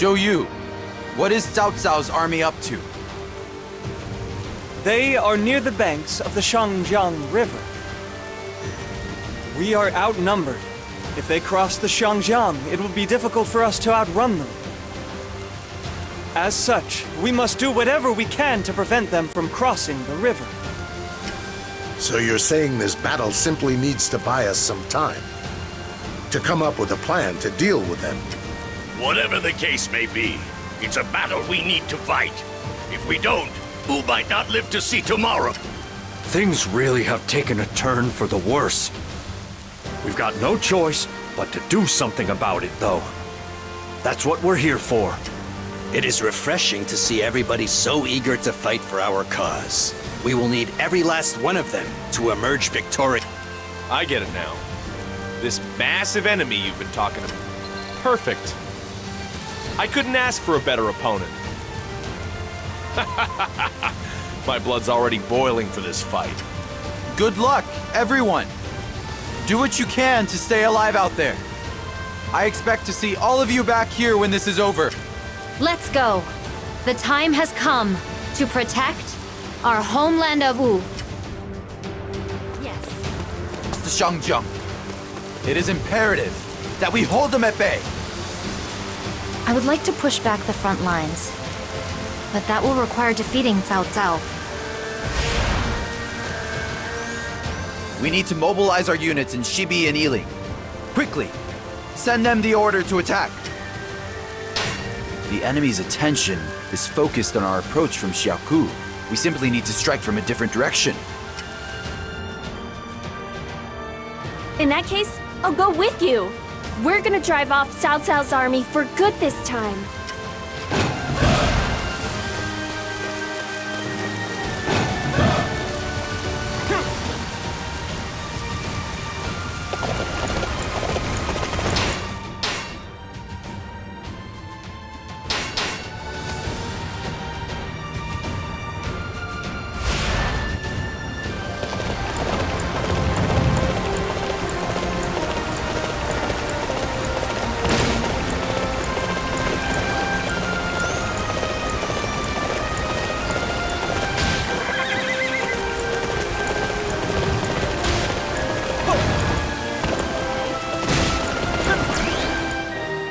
Zhou Yu, what is Cao Cao's army up to? They are near the banks of the Shangjiang River. We are outnumbered. If they cross the Shangjiang, it will be difficult for us to outrun them. As such, we must do whatever we can to prevent them from crossing the river. So you're saying this battle simply needs to buy us some time? To come up with a plan to deal with them? Whatever the case may be, it's a battle we need to fight. If we don't, Wu might not live to see tomorrow. Things really have taken a turn for the worse. We've got no choice but to do something about it, though. That's what we're here for. It is refreshing to see everybody so eager to fight for our cause. We will need every last one of them to emerge victorious. I get it now. This massive enemy you've been talking about. Perfect. I couldn't ask for a better opponent. My blood's already boiling for this fight. Good luck, everyone! Do what you can to stay alive out there. I expect to see all of you back here when this is over. Let's go. The time has come to protect our homeland of Wu. Yes. The Shangjiang. It is imperative that we hold them at bay. I would like to push back the front lines, but that will require defeating Cao Cao. We need to mobilize our units in Shibi and Yiling. Quickly, send them the order to attack. The enemy's attention is focused on our approach from Xiaoku. We simply need to strike from a different direction. In that case, I'll go with you. We're gonna drive off Cao Cao's army for good this time.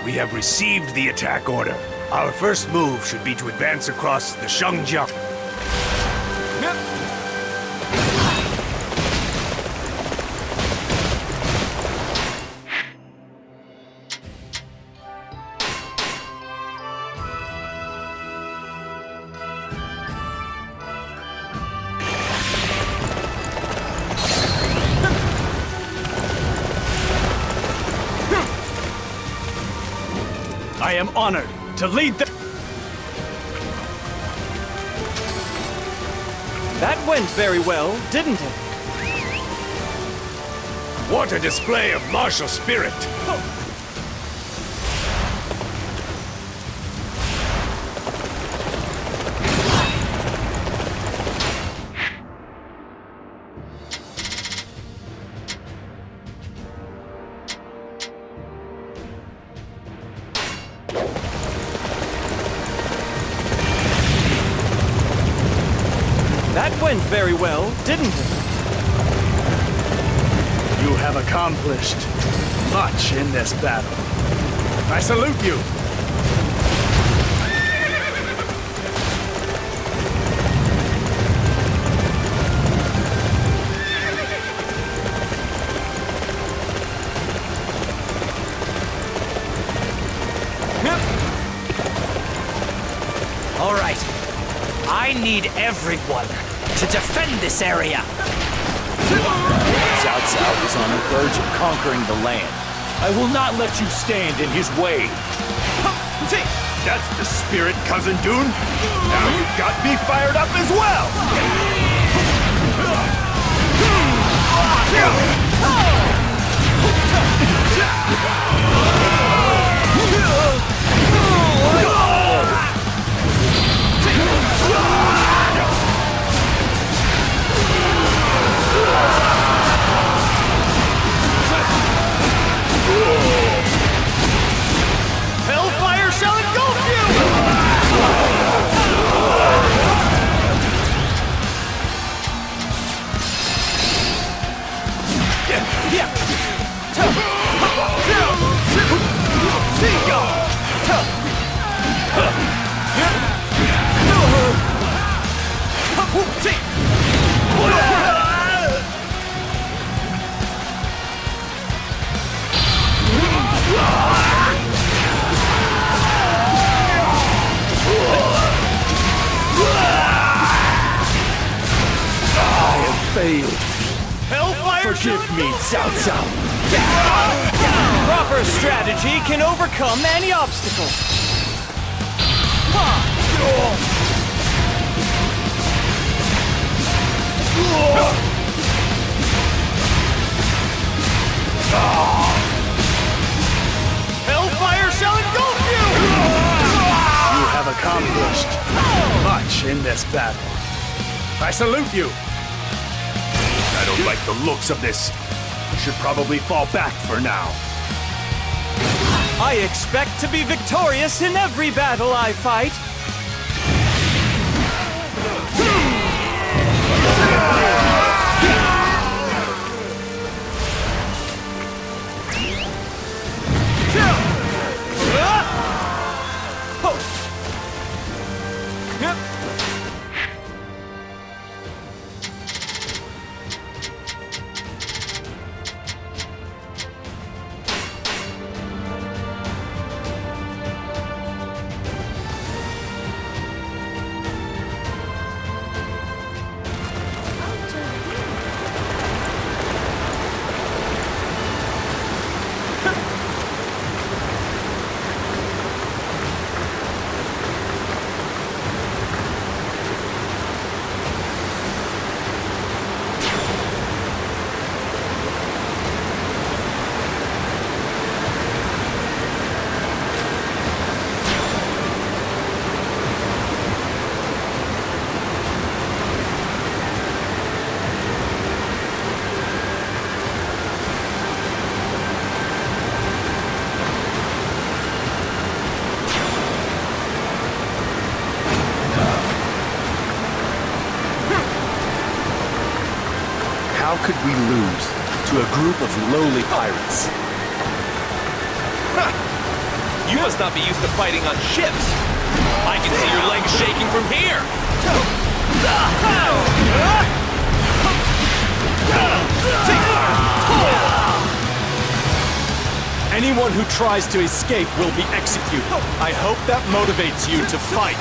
We have received the attack order. Our first move should be to advance across the Shangjiang. I am honored to lead the... That went very well, didn't it? What a display of martial spirit! That went very well, didn't it? You have accomplished much in this battle. I salute you. All right. I need everyone to defend this area. Cao Cao is on the verge of conquering the land. I will not let you stand in his way. That's the spirit, Cousin Dune. Now you've got me fired up as well. Hellfire shall engulf you! failed. Hellfire Forgive me, Cao Cao. Proper strategy can overcome any obstacle. Hellfire shall engulf you! You have accomplished much in this battle. I salute you. I don't like the looks of this. You should probably fall back for now. I expect to be victorious in every battle I fight. How could we lose to a group of lowly pirates? You must not be used to fighting on ships. I can see your legs shaking from here. Anyone who tries to escape will be executed. I hope that motivates you to fight.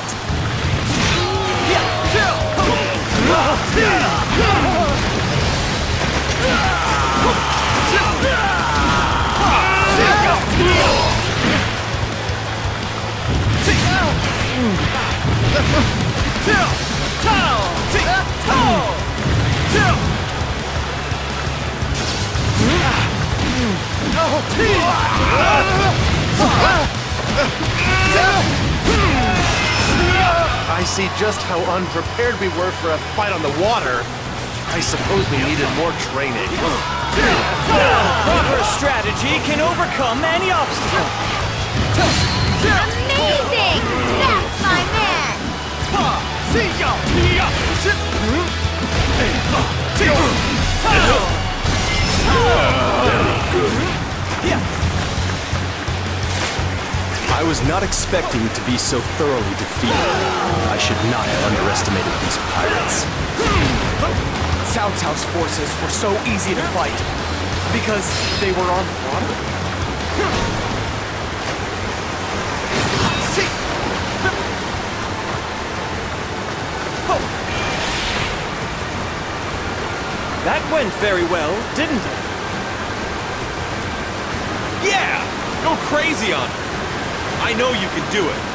I see just how unprepared we were for a fight on the water. I suppose we needed more training. Proper strategy can overcome any obstacle. Amazing! That's my man! I was not expecting to be so thoroughly defeated. I should not have underestimated these pirates. Cao Cao's forces were so easy to fight because they were on water. That went very well, didn't it? Yeah! Go crazy on her. I know you can do it.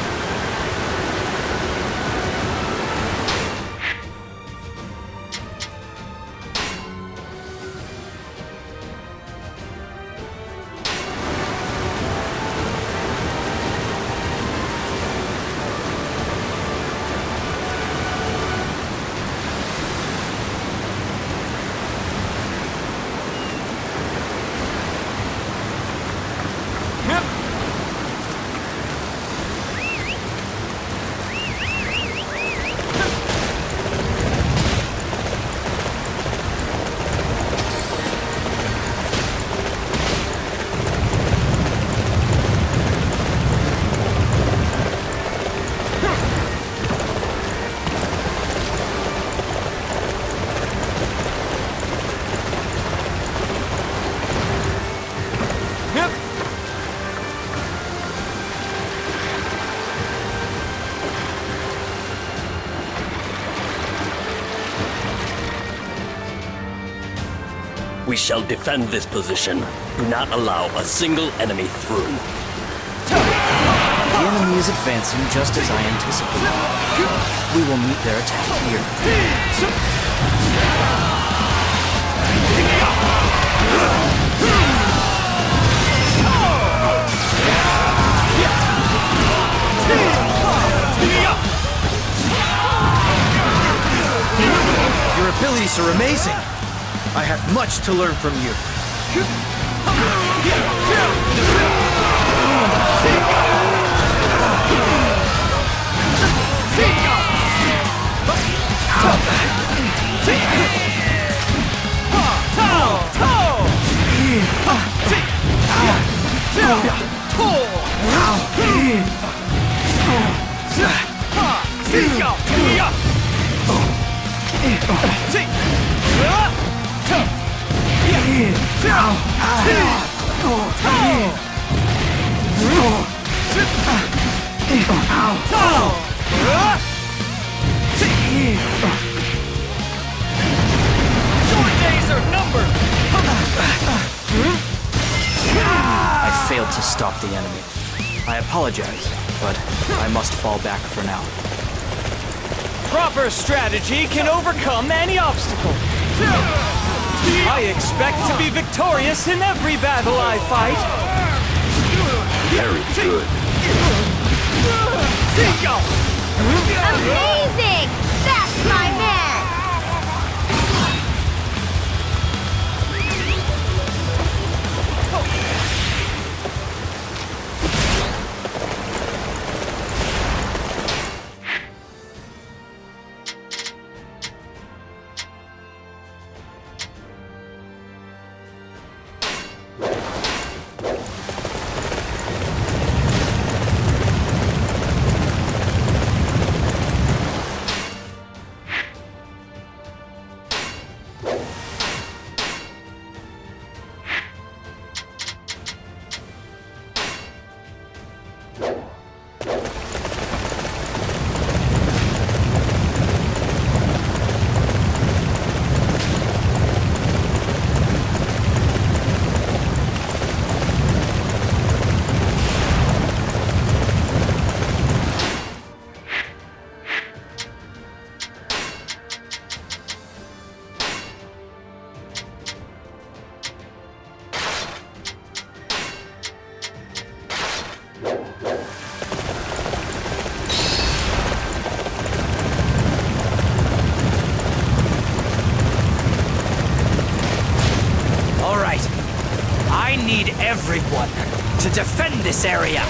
We shall defend this position. Do not allow a single enemy through. The enemy is advancing just as I anticipated. We will meet their attack here. Your abilities are amazing. I have much to learn from you. I failed to stop the enemy. I apologize, but I must fall back for now. Proper strategy can overcome any obstacle. I expect to be victorious in every battle I fight. Very good. Amazing! That's my man! Everyone to defend this area!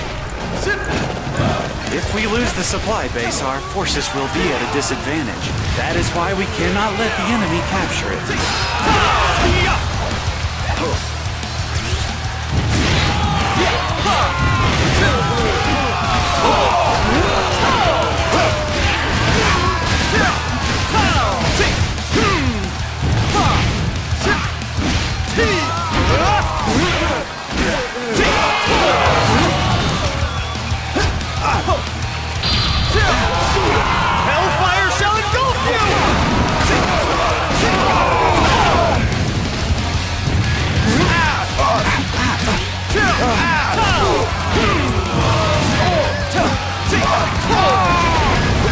If we lose the supply base, our forces will be at a disadvantage. That is why we cannot let the enemy capture it. Hellfire shall engulf you!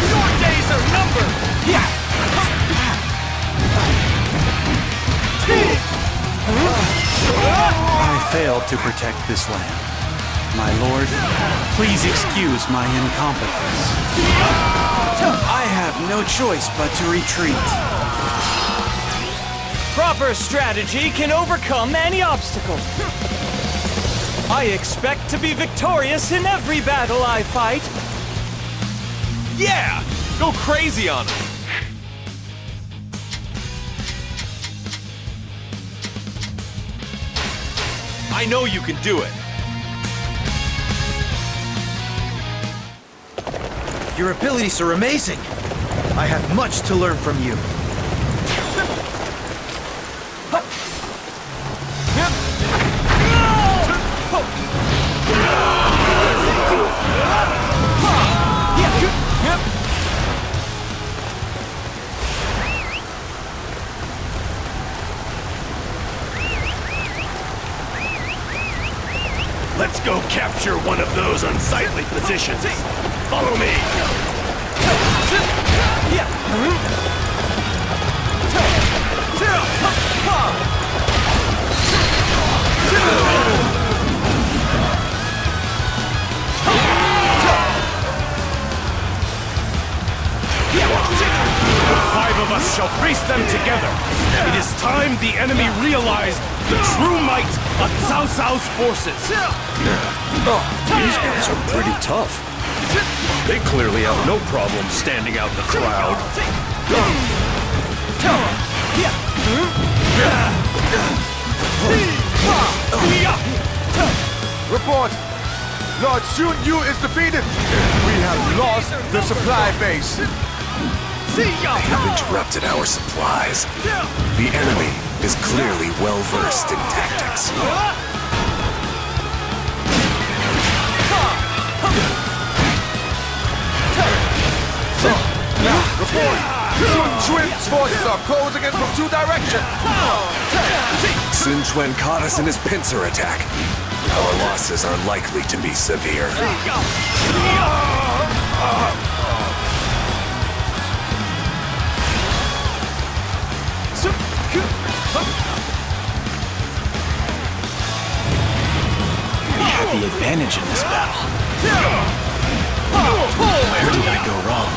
Your days are numbered! I failed to protect this land. My lord, please excuse my incompetence. I have no choice but to retreat. Proper strategy can overcome any obstacle. I expect to be victorious in every battle I fight. Yeah! Go crazy on him! I know you can do it! Your abilities are amazing. I have much to learn from you. capture one of those unsightly positions. Follow me. The five of us shall face them together. It is time the enemy realized the true might of Cao Cao's forces. These guys are pretty tough. They clearly have no problem standing out in the crowd. Report! Lord Zhou Yu is defeated! We have lost the supply base! They have interrupted our supplies. The enemy is clearly well-versed in tactics. Report! Sun Quan's forces are closing in from 2 directions! Sun Quan caught us in his pincer attack. Our losses are likely to be severe. We had the advantage in this battle. Where did I go wrong?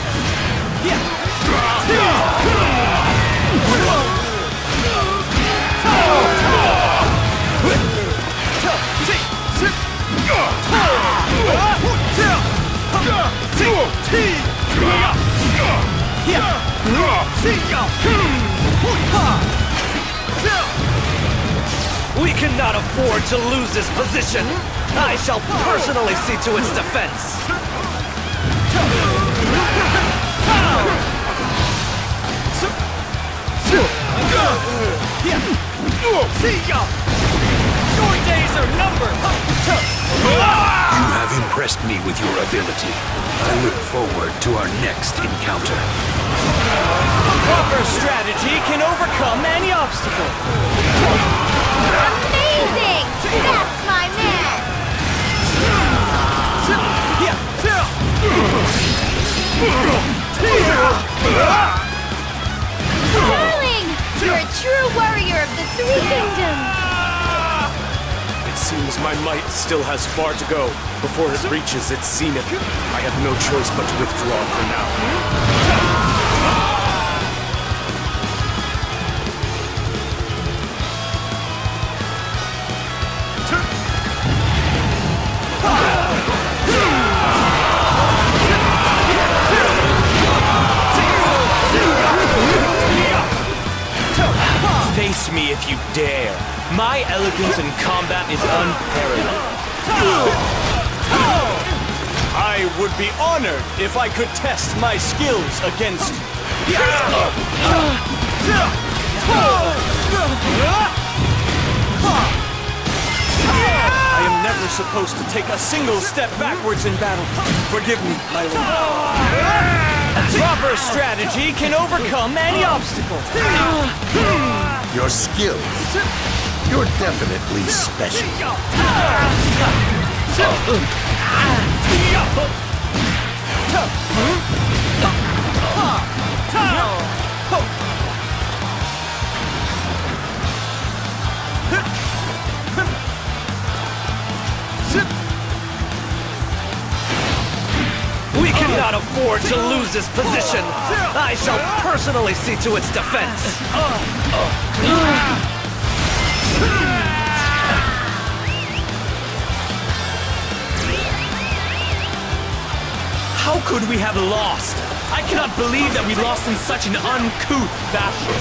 We cannot afford to lose this position. I shall personally see to its defense. Your days are numbered! You have impressed me with your ability. I look forward to our next encounter. Proper strategy can overcome any obstacle. Amazing! That's my man! Darling! You're a true warrior of the 3 kingdoms! It seems my might still has far to go before it reaches its zenith. I have no choice but to withdraw for now. Face me if you dare. My elegance in combat is unparalleled. I would be honored if I could test my skills against you. I am never supposed to take a single step backwards in battle. Forgive me, my lord. Proper strategy can overcome any obstacle. Your skills. You're definitely special. We cannot afford to lose this position. I shall personally see to its defense. How could we have lost? I cannot believe that we lost in such an uncouth fashion.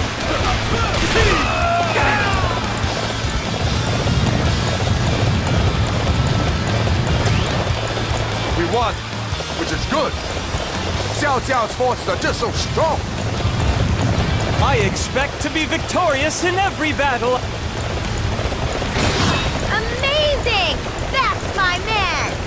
We won, which is good. Xiao Jiao's forces are just so strong. I expect to be victorious in every battle. Amazing! That's my man!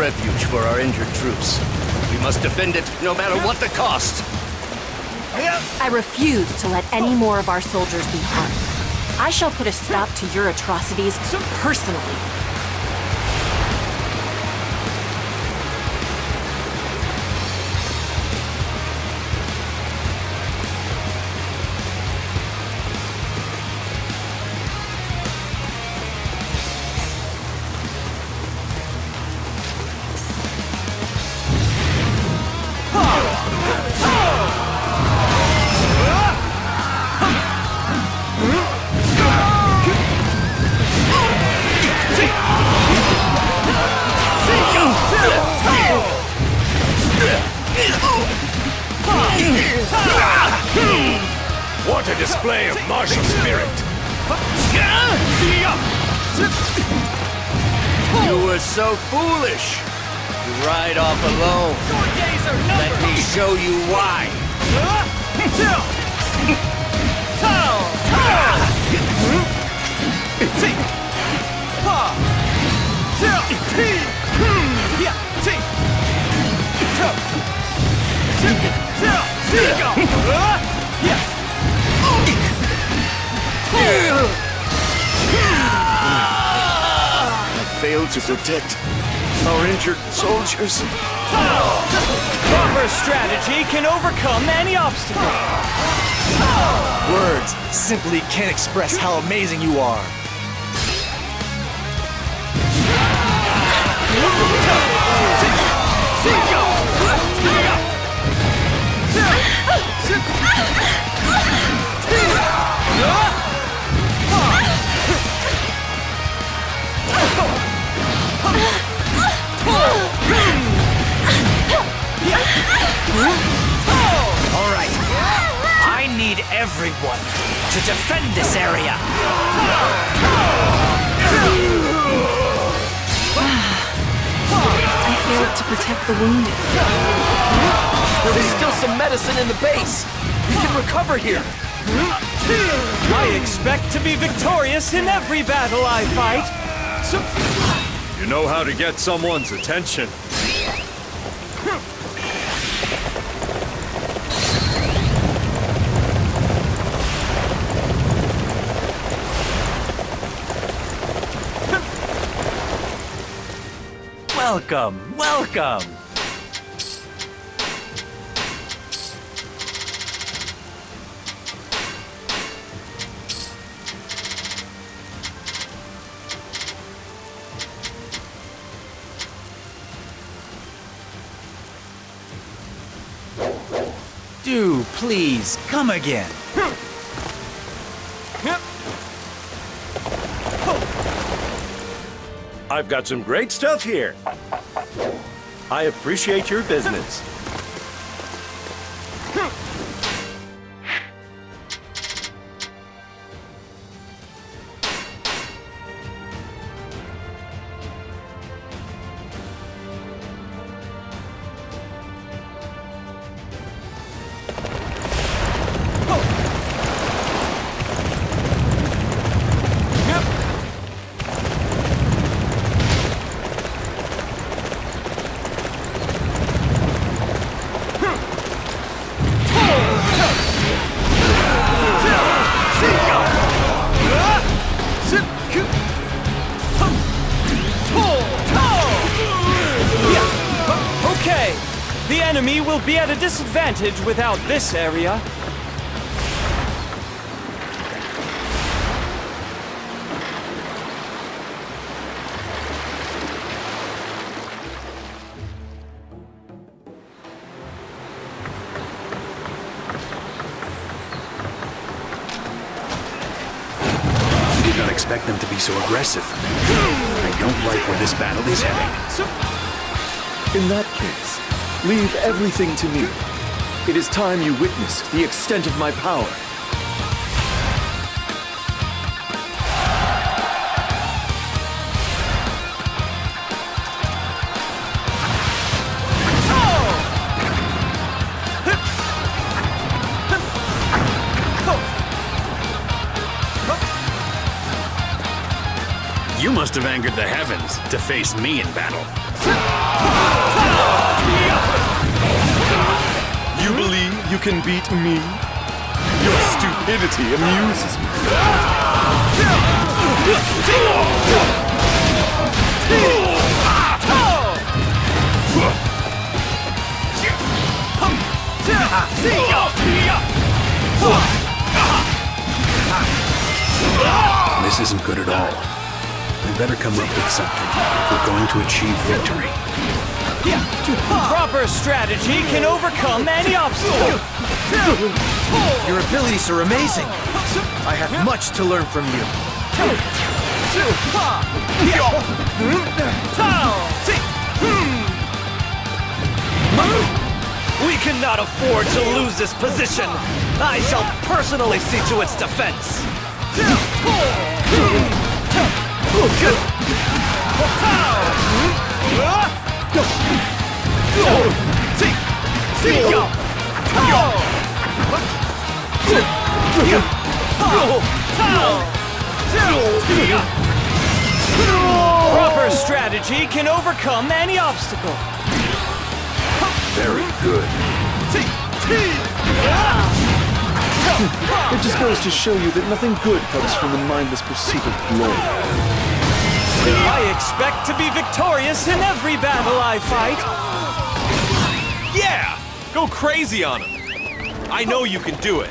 refuge for our injured troops. We must defend it no matter what the cost. I refuse to let any more of our soldiers be harmed. I shall put a stop to your atrocities personally. What a display of martial spirit! You were so foolish to ride off alone. Let me show you why. I failed to protect our injured soldiers. Proper strategy can overcome any obstacle. Words simply can't express how amazing you are. All right. I need everyone to defend this area. I failed to protect the wounded. There is still some medicine in the base. We can recover here. I expect to be victorious in every battle I fight. You know how to get someone's attention. Welcome, welcome. Do please come again. I've got some great stuff here. I appreciate your business. Okay, the enemy will be at a disadvantage without this area. I did not expect them to be so aggressive. I don't like where this battle is heading. In that case, leave everything to me. It is time you witnessed the extent of my power. You must have angered the heavens to face me in battle. you can beat me? Your stupidity amuses me. This isn't good at all. We better come up with something if we're going to achieve victory. Proper strategy can overcome any obstacle. Your abilities are amazing. I have much to learn from you. We cannot afford to lose this position. I shall personally see to its defense. Proper strategy can overcome any obstacle. Very good. It just goes to show you that nothing good comes from the mindless pursuit of glory. I expect to be victorious in every battle I fight. Yeah! Go crazy on him! I know you can do it!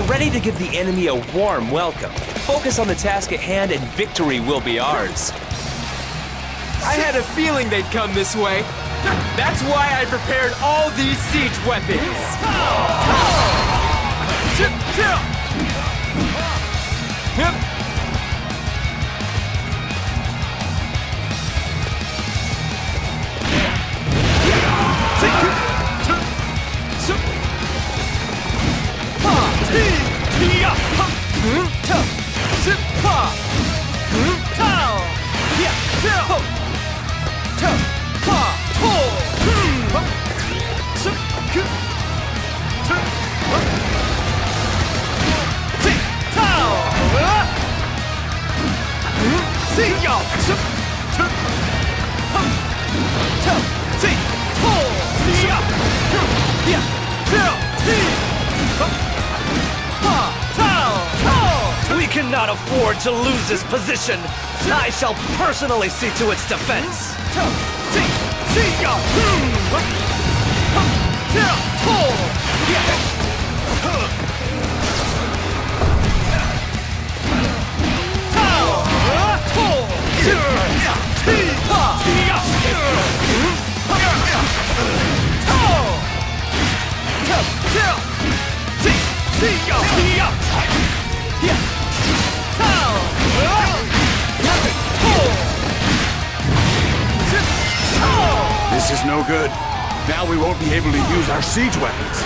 Ready to give the enemy a warm welcome. Focus on the task at hand and victory will be ours. I had a feeling they'd come this way. That's why I prepared all these siege weapons. We cannot afford to lose this position. I shall personally see to its defense. This is no good. Now we won't be able to use our siege weapons.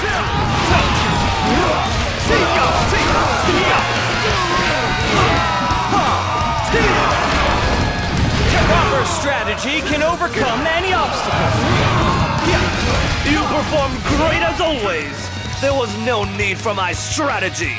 Proper strategy can overcome any obstacle. You performed great as always. There was no need for my strategy.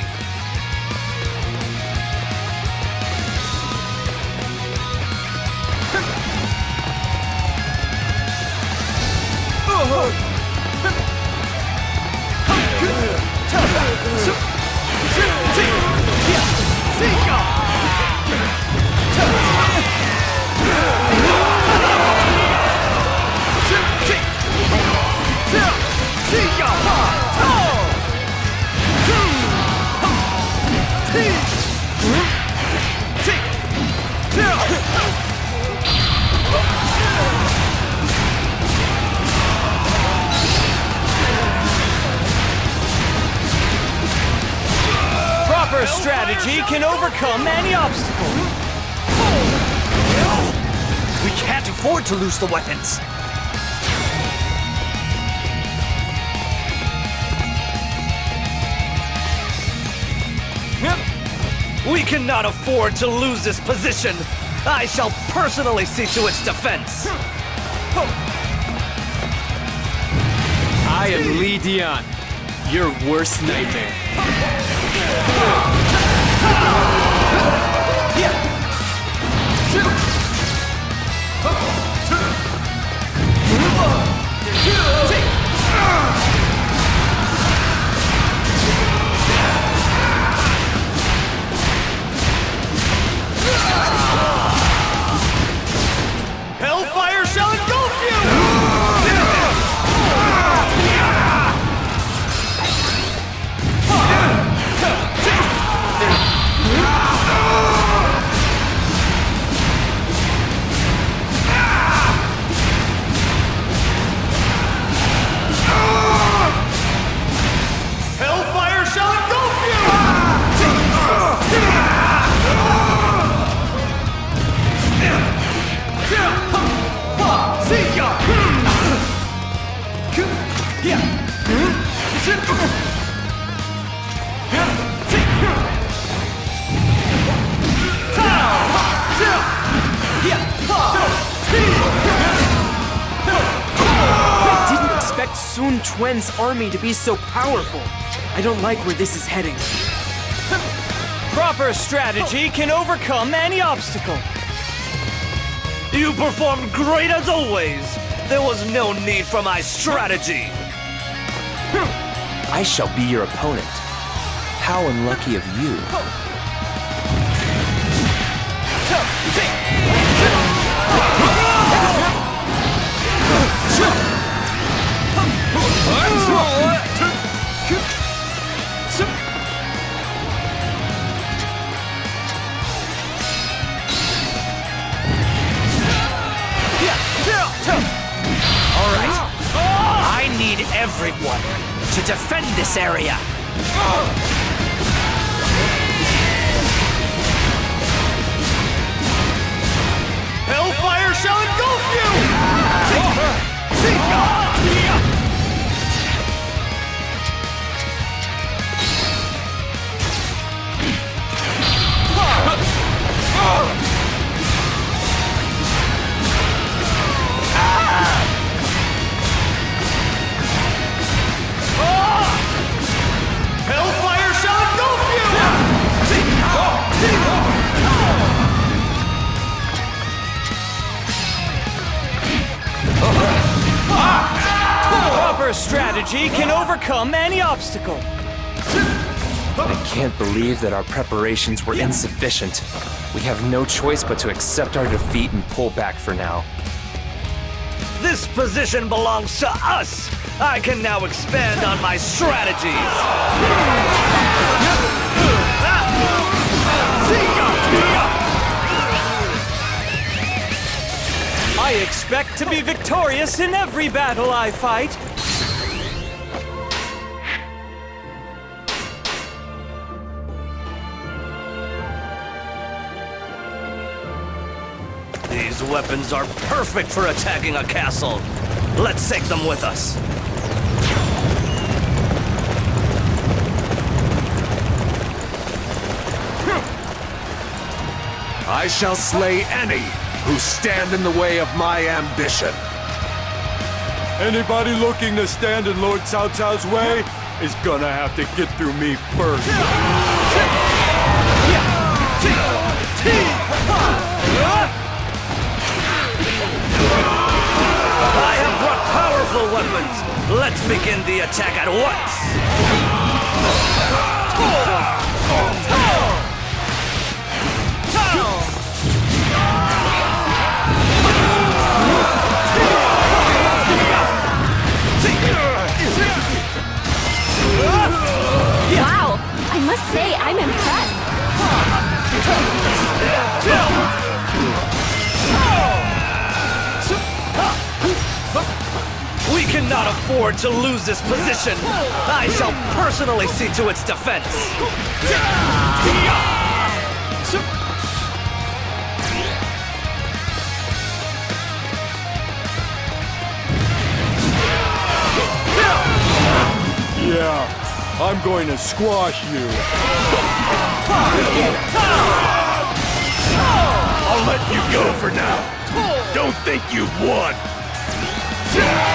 Proper strategy can overcome any obstacle. We can't afford to lose the weapons. We cannot afford to lose this position. I shall personally see to its defense. I am Li Dian, your worst nightmare. Hellfire shall engulf you! Hellfire shall engulf you! See ya! I didn't expect Sun Quan's army to be so powerful. I don't like where this is heading. Proper strategy can overcome any obstacle. You performed great as always. There was no need for my strategy. I shall be your opponent. How unlucky of you. All right. I need everyone to defend this area. Hellfire shall engulf you! Hellfire shall engulf you! Proper strategy can overcome any obstacle. I can't believe that our preparations were insufficient. We have no choice but to accept our defeat and pull back for now. This position belongs to us. I can now expand on my strategies. I expect to be victorious in every battle I fight. These weapons are perfect for attacking a castle. Let's take them with us. I shall slay any who stand in the way of my ambition. Anybody looking to stand in Lord Cao Cao's way is gonna have to get through me first. I have brought powerful weapons. Let's begin the attack at once. Wow! I must say, I'm impressed. We cannot afford to lose this position. I shall personally see to its defense. Yeah, I'm going to squash you. I'll let you go for now. Don't think you've won.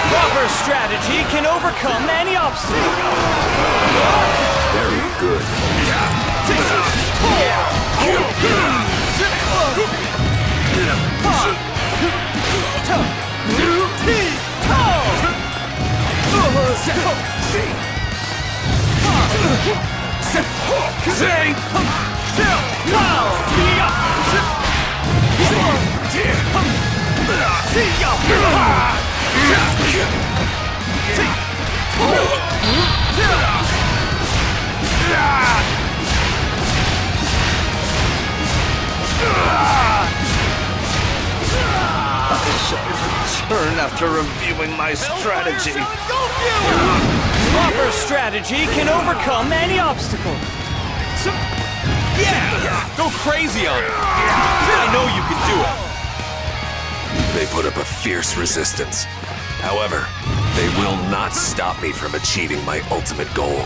Proper strategy can overcome any obstacle. Very good. Turn after reviewing my strategy. Proper strategy can overcome any obstacle. Yeah! Go crazy on it! I know you can do it! They put up a fierce resistance. However, they will not stop me from achieving my ultimate goal.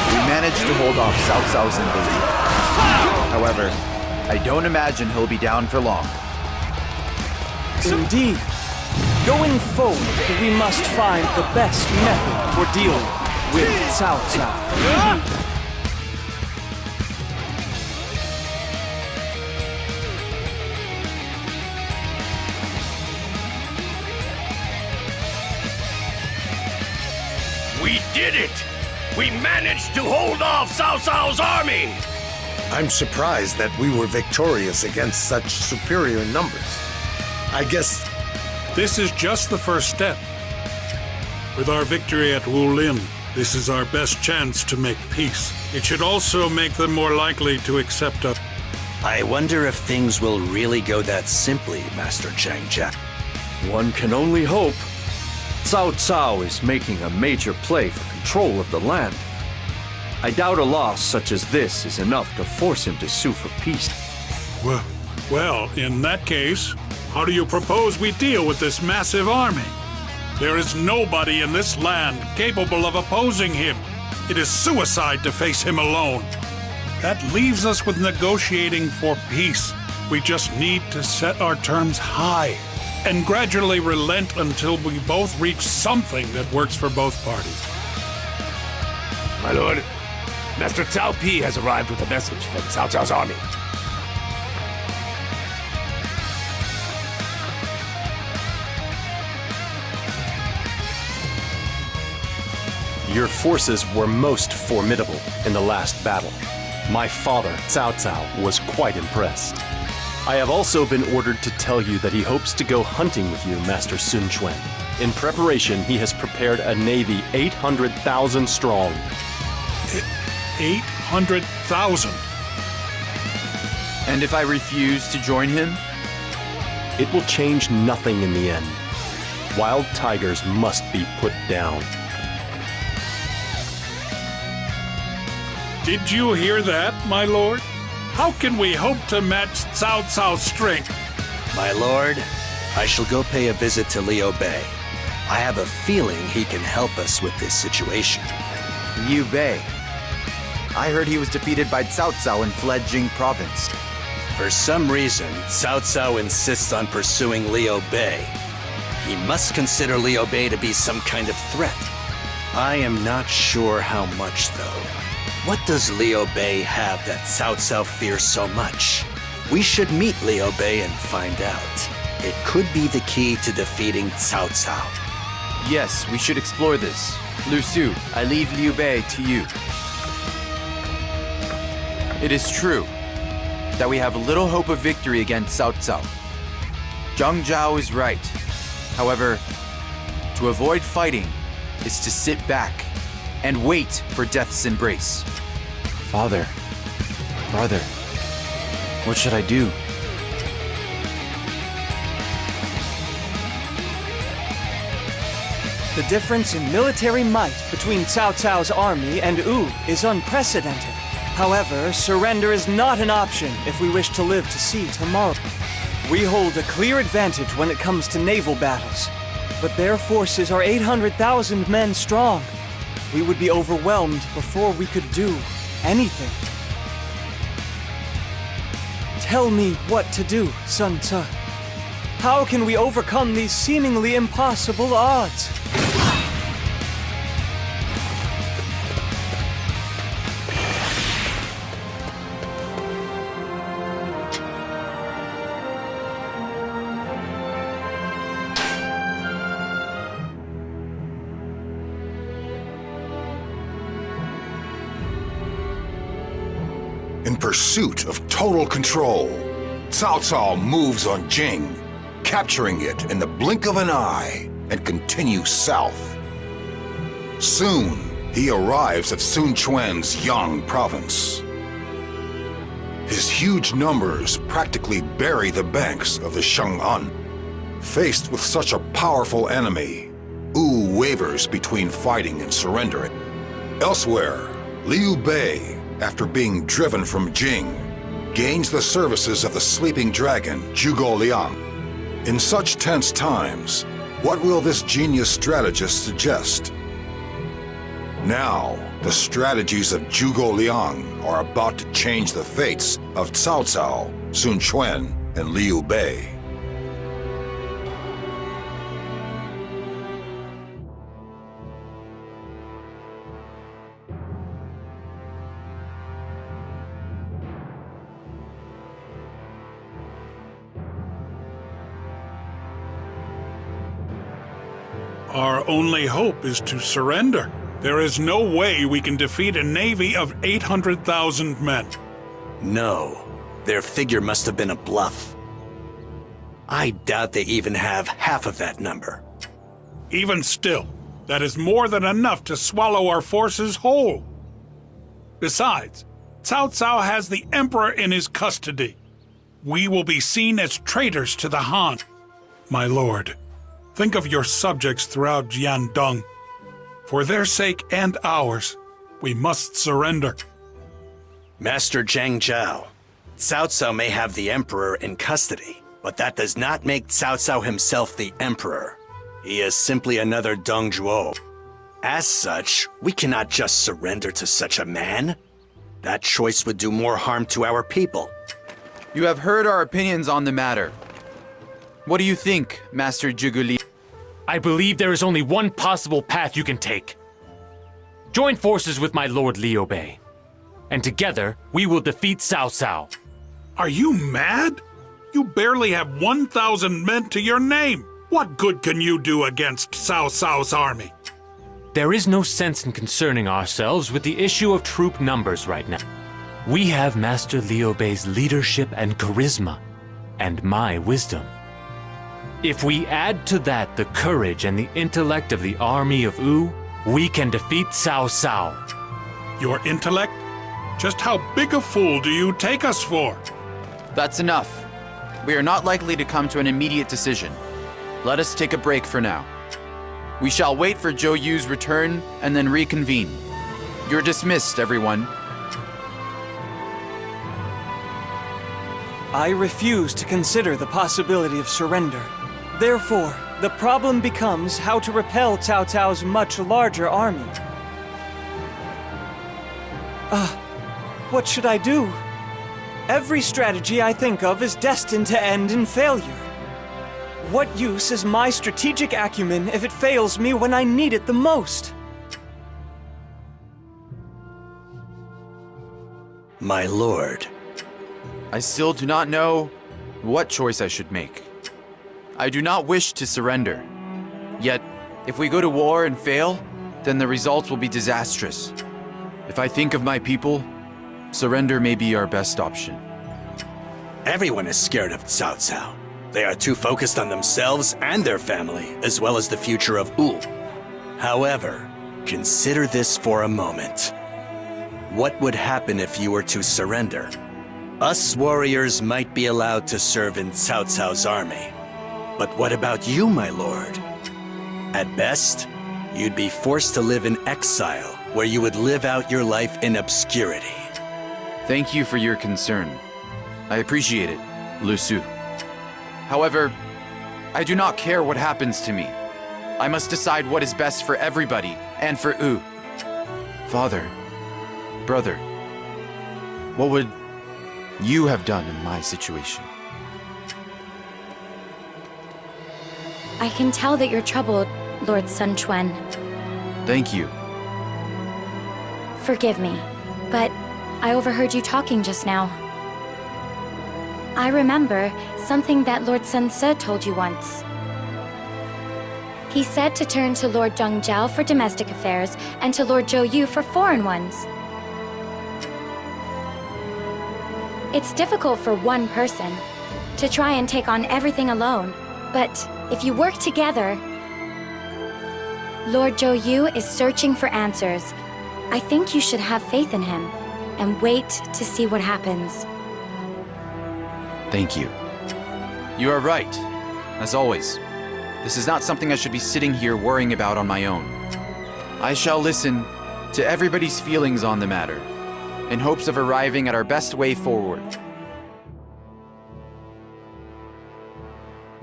We managed to hold off Cao Cao's invasion. However, I don't imagine he'll be down for long. Indeed. Going forward, we must find the best method for dealing with Cao Cao. We did it! We managed to hold off Cao Cao's army! I'm surprised that we were victorious against such superior numbers. I guess this is just the first step. With our victory at Wulin, this is our best chance to make peace. It should also make them more likely to accept us. I wonder if things will really go that simply, Master Zhang Jia. One can only hope. Cao Cao is making a major play for control of the land. I doubt a loss such as this is enough to force him to sue for peace. Well, in that case, how do you propose we deal with this massive army? There is nobody in this land capable of opposing him. It is suicide to face him alone. That leaves us with negotiating for peace. We just need to set our terms high and gradually relent until we both reach something that works for both parties. My lord, Master Cao Pi has arrived with a message from Cao Cao's army. Your forces were most formidable in the last battle. My father, Cao Cao, was quite impressed. I have also been ordered to tell you that he hopes to go hunting with you, Master Sun Quan. In preparation, he has prepared a navy 800,000 strong. 800,000? And if I refuse to join him? It will change nothing in the end. Wild tigers must be put down. Did you hear that, my lord? How can we hope to match Cao Cao's strength? My lord, I shall go pay a visit to Liu Bei. I have a feeling he can help us with this situation. Liu Bei? I heard he was defeated by Cao Cao and fled Jing province. For some reason, Cao Cao insists on pursuing Liu Bei. He must consider Liu Bei to be some kind of threat. I am not sure how much, though. What does Liu Bei have that Cao Cao fears so much? We should meet Liu Bei and find out. It could be the key to defeating Cao Cao. Yes, we should explore this. Lu Su, I leave Liu Bei to you. It is true that we have little hope of victory against Cao Cao. Zhang Zhao is right. However, to avoid fighting is to sit back and wait for death's embrace. Father, brother, what should I do? The difference in military might between Cao Cao's army and Wu is unprecedented. However, surrender is not an option if we wish to live to see tomorrow. We hold a clear advantage when it comes to naval battles, but their forces are 800,000 men strong. we would be overwhelmed before we could do anything. Tell me what to do, Sun Ce. How can we overcome these seemingly impossible odds? In pursuit of total control, Cao Cao moves on Jing, capturing it in the blink of an eye, and continues south. Soon, he arrives at Sun Quan's Yang province. His huge numbers practically bury the banks of the Shang'an. Faced with such a powerful enemy, Wu wavers between fighting and surrendering. Elsewhere, Liu Bei, after being driven from Jing, gains the services of the sleeping dragon, Zhuge Liang. In such tense times, what will this genius strategist suggest? Now, the strategies of Zhuge Liang are about to change the fates of Cao Cao, Sun Quan, and Liu Bei. Our only hope is to surrender. There is no way we can defeat a navy of 800,000 men. No, their figure must have been a bluff. I doubt they even have half of that number. Even still, that is more than enough to swallow our forces whole. Besides, Cao Cao has the Emperor in his custody. We will be seen as traitors to the Han. My lord, think of your subjects throughout Jiandong. For their sake and ours, we must surrender. Master Zhang Zhao, Cao Cao may have the Emperor in custody, but that does not make Cao Cao himself the Emperor. He is simply another Dong Zhuo. As such, we cannot just surrender to such a man. That choice would do more harm to our people. You have heard our opinions on the matter. What do you think, Master Zhuge Liang? I believe there is only one possible path you can take. Join forces with my lord Liu Bei, and together we will defeat Cao Cao. Are you mad? You barely have 1,000 men to your name. What good can you do against Cao Cao's army? There is no sense in concerning ourselves with the issue of troop numbers right now. We have Master Liu Bei's leadership and charisma, and my wisdom. If we add to that the courage and the intellect of the army of Wu, we can defeat Cao Cao. Your intellect? Just how big a fool do you take us for? That's enough. We are not likely to come to an immediate decision. Let us take a break for now. We shall wait for Zhou Yu's return and then reconvene. You're dismissed, everyone. I refuse to consider the possibility of surrender. Therefore, the problem becomes how to repel Cao Cao's much larger army. What should I do? Every strategy I think of is destined to end in failure. What use is my strategic acumen if it fails me when I need it the most? My lord. I still do not know what choice I should make. I do not wish to surrender. Yet, if we go to war and fail, then the results will be disastrous. If I think of my people, surrender may be our best option. Everyone is scared of Cao Cao. They are too focused on themselves and their family, as well as the future of Wu. However, consider this for a moment. What would happen if you were to surrender? Us warriors might be allowed to serve in Cao Cao's army. But what about you, my lord? At best, you'd be forced to live in exile, where you would live out your life in obscurity. Thank you for your concern. I appreciate it, Lu Su. However, I do not care what happens to me. I must decide what is best for everybody and for Wu. Father, brother, what would you have done in my situation? I can tell that you're troubled, Lord Sun Quan. Thank you. Forgive me, but I overheard you talking just now. I remember something that Lord Sun Ce told you once. He said to turn to Lord Zhang Jiao for domestic affairs and to Lord Zhou Yu for foreign ones. It's difficult for one person to try and take on everything alone, but if you work together... Lord Zhou Yu is searching for answers. I think you should have faith in him and wait to see what happens. Thank you. You are right, as always. This is not something I should be sitting here worrying about on my own. I shall listen to everybody's feelings on the matter, in hopes of arriving at our best way forward.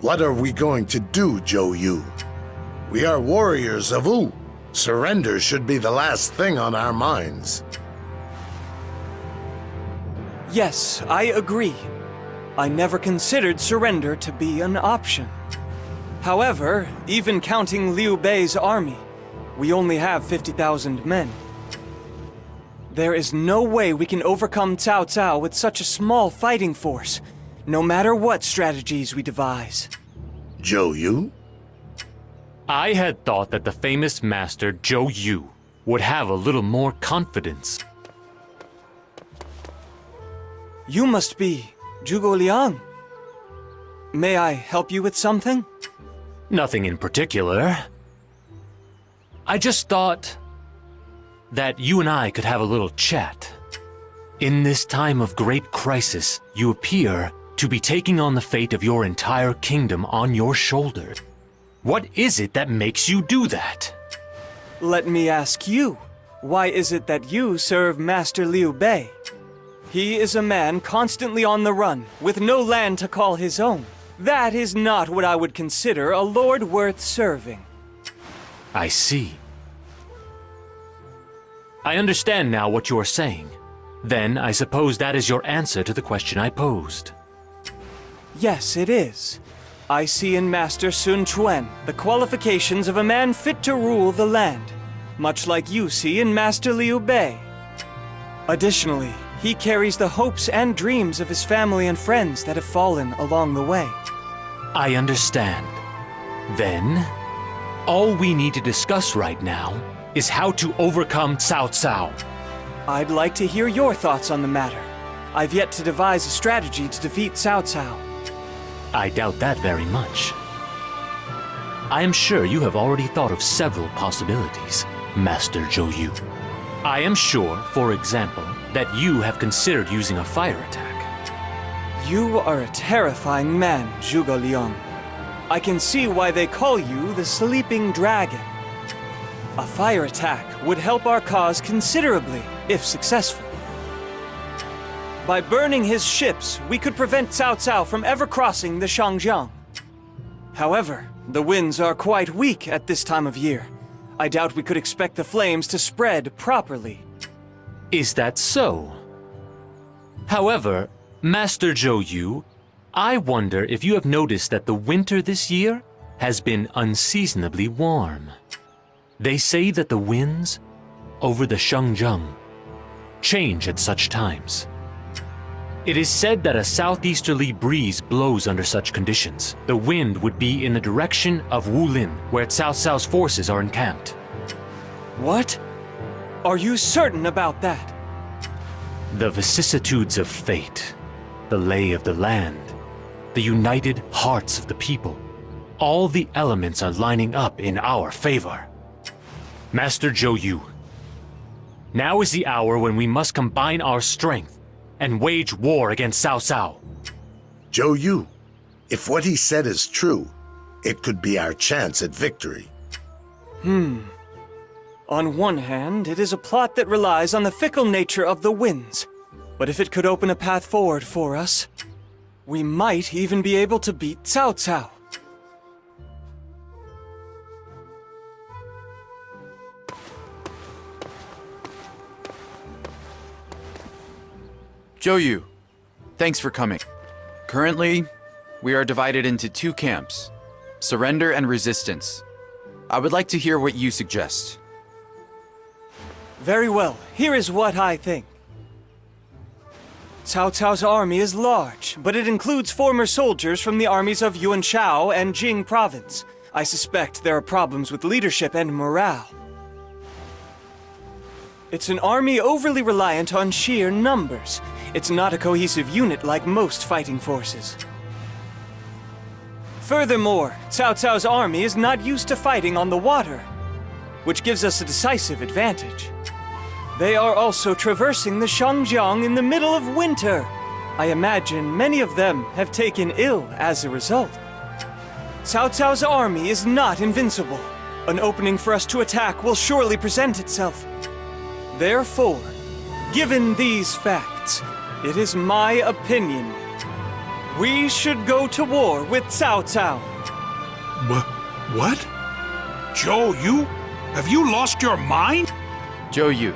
What are we going to do, Zhou Yu? We are warriors of Wu. Surrender should be the last thing on our minds. Yes, I agree. I never considered surrender to be an option. However, even counting Liu Bei's army, we only have 50,000 men. There is no way we can overcome Cao Cao with such a small fighting force, no matter what strategies we devise. Zhou Yu? I had thought that the famous master Zhou Yu would have a little more confidence. You must be Zhuge Liang. May I help you with something? Nothing in particular. I just thought that you and I could have a little chat. In this time of great crisis, you appear to be taking on the fate of your entire kingdom on your shoulders. What is it that makes you do that? Let me ask you, why is it that you serve Master Liu Bei? He is a man constantly on the run, with no land to call his own. That is not what I would consider a lord worth serving. I see. I understand now what you are saying. Then I suppose that is your answer to the question I posed. Yes, it is. I see in Master Sun Quan the qualifications of a man fit to rule the land, much like you see in Master Liu Bei. Additionally, he carries the hopes and dreams of his family and friends that have fallen along the way. I understand. Then, all we need to discuss right now is how to overcome Cao Cao. I'd like to hear your thoughts on the matter. I've yet to devise a strategy to defeat Cao Cao. I doubt that very much. I am sure you have already thought of several possibilities, Master Zhou Yu. I am sure, for example, that you have considered using a fire attack. You are a terrifying man, Zhuge Liang. I can see why they call you the Sleeping Dragon. A fire attack would help our cause considerably, if successful. By burning his ships, we could prevent Cao Cao from ever crossing the Shangjiang. However, the winds are quite weak at this time of year. I doubt we could expect the flames to spread properly. Is that so? However, Master Zhou Yu, I wonder if you have noticed that the winter this year has been unseasonably warm. They say that the winds over the Shangjiang change at such times. It is said that a southeasterly breeze blows under such conditions. The wind would be in the direction of Wulin, where Cao Cao's forces are encamped. What? Are you certain about that? The vicissitudes of fate, the lay of the land, the united hearts of the people, all the elements are lining up in our favor. Master Zhou Yu, now is the hour when we must combine our strength and wage war against Cao Cao. Zhou Yu, if what he said is true, it could be our chance at victory. On one hand, it is a plot that relies on the fickle nature of the winds. But if it could open a path forward for us, we might even be able to beat Cao Cao. Zhou Yu, thanks for coming. Currently, we are divided into two camps, surrender and resistance. I would like to hear what you suggest. Very well. Here is what I think. Cao Cao's army is large, but it includes former soldiers from the armies of Yuan Shao and Jing province. I suspect there are problems with leadership and morale. It's an army overly reliant on sheer numbers. It's not a cohesive unit like most fighting forces. Furthermore, Cao Cao's army is not used to fighting on the water, which gives us a decisive advantage. They are also traversing the Shangjiang in the middle of winter. I imagine many of them have taken ill as a result. Cao Cao's army is not invincible. An opening for us to attack will surely present itself. Therefore, given these facts, it is my opinion we should go to war with Cao Cao. What? Zhou Yu? Have you lost your mind? Zhou Yu,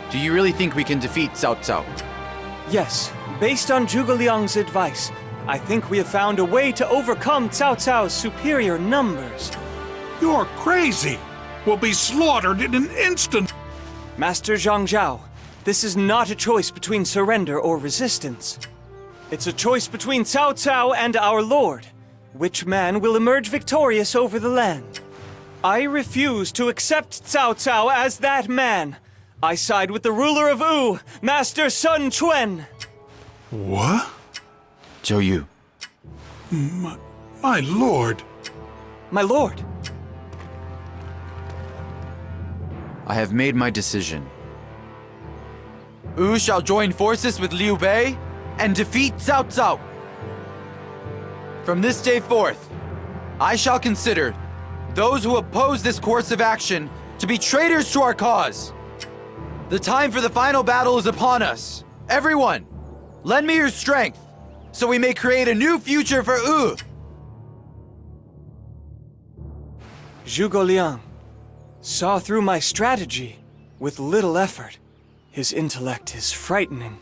do you really think we can defeat Cao Cao? Yes, based on Zhuge Liang's advice, I think we have found a way to overcome Cao Cao's superior numbers. You're crazy! We'll be slaughtered in an instant! Master Zhang Zhao, this is not a choice between surrender or resistance. It's a choice between Cao Cao and our lord. Which man will emerge victorious over the land? I refuse to accept Cao Cao as that man. I side with the ruler of Wu, Master Sun Quan. What? Zhou Yu. My lord. My lord. I have made my decision. Wu shall join forces with Liu Bei and defeat Cao Cao. From this day forth, I shall consider those who oppose this course of action to be traitors to our cause. The time for the final battle is upon us. Everyone, lend me your strength so we may create a new future for Wu. Zhuge Liang saw through my strategy with little effort. His intellect is frightening.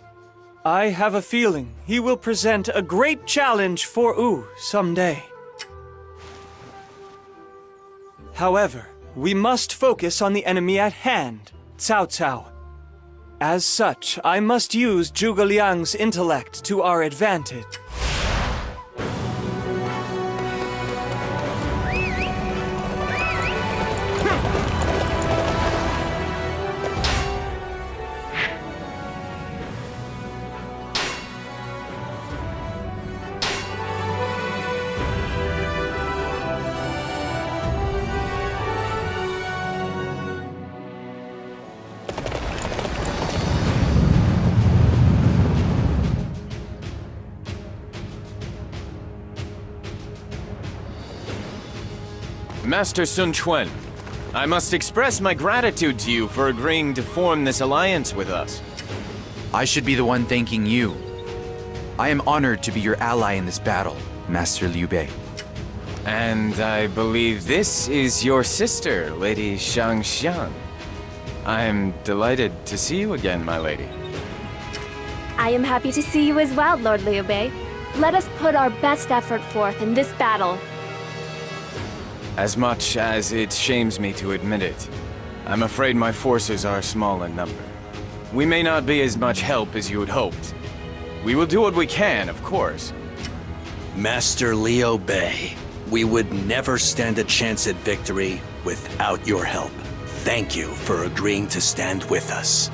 I have a feeling he will present a great challenge for Wu someday. However, we must focus on the enemy at hand, Cao Cao. As such, I must use Zhuge Liang's intellect to our advantage. Master Sun Quan, I must express my gratitude to you for agreeing to form this alliance with us. I should be the one thanking you. I am honored to be your ally in this battle, Master Liu Bei. And I believe this is your sister, Lady Shangxiang. I'm delighted to see you again, my lady. I am happy to see you as well, Lord Liu Bei. Let us put our best effort forth in this battle. As much as it shames me to admit it, I'm afraid my forces are small in number. We may not be as much help as you had hoped. We will do what we can, of course. Master Liu Bei, we would never stand a chance at victory without your help. Thank you for agreeing to stand with us.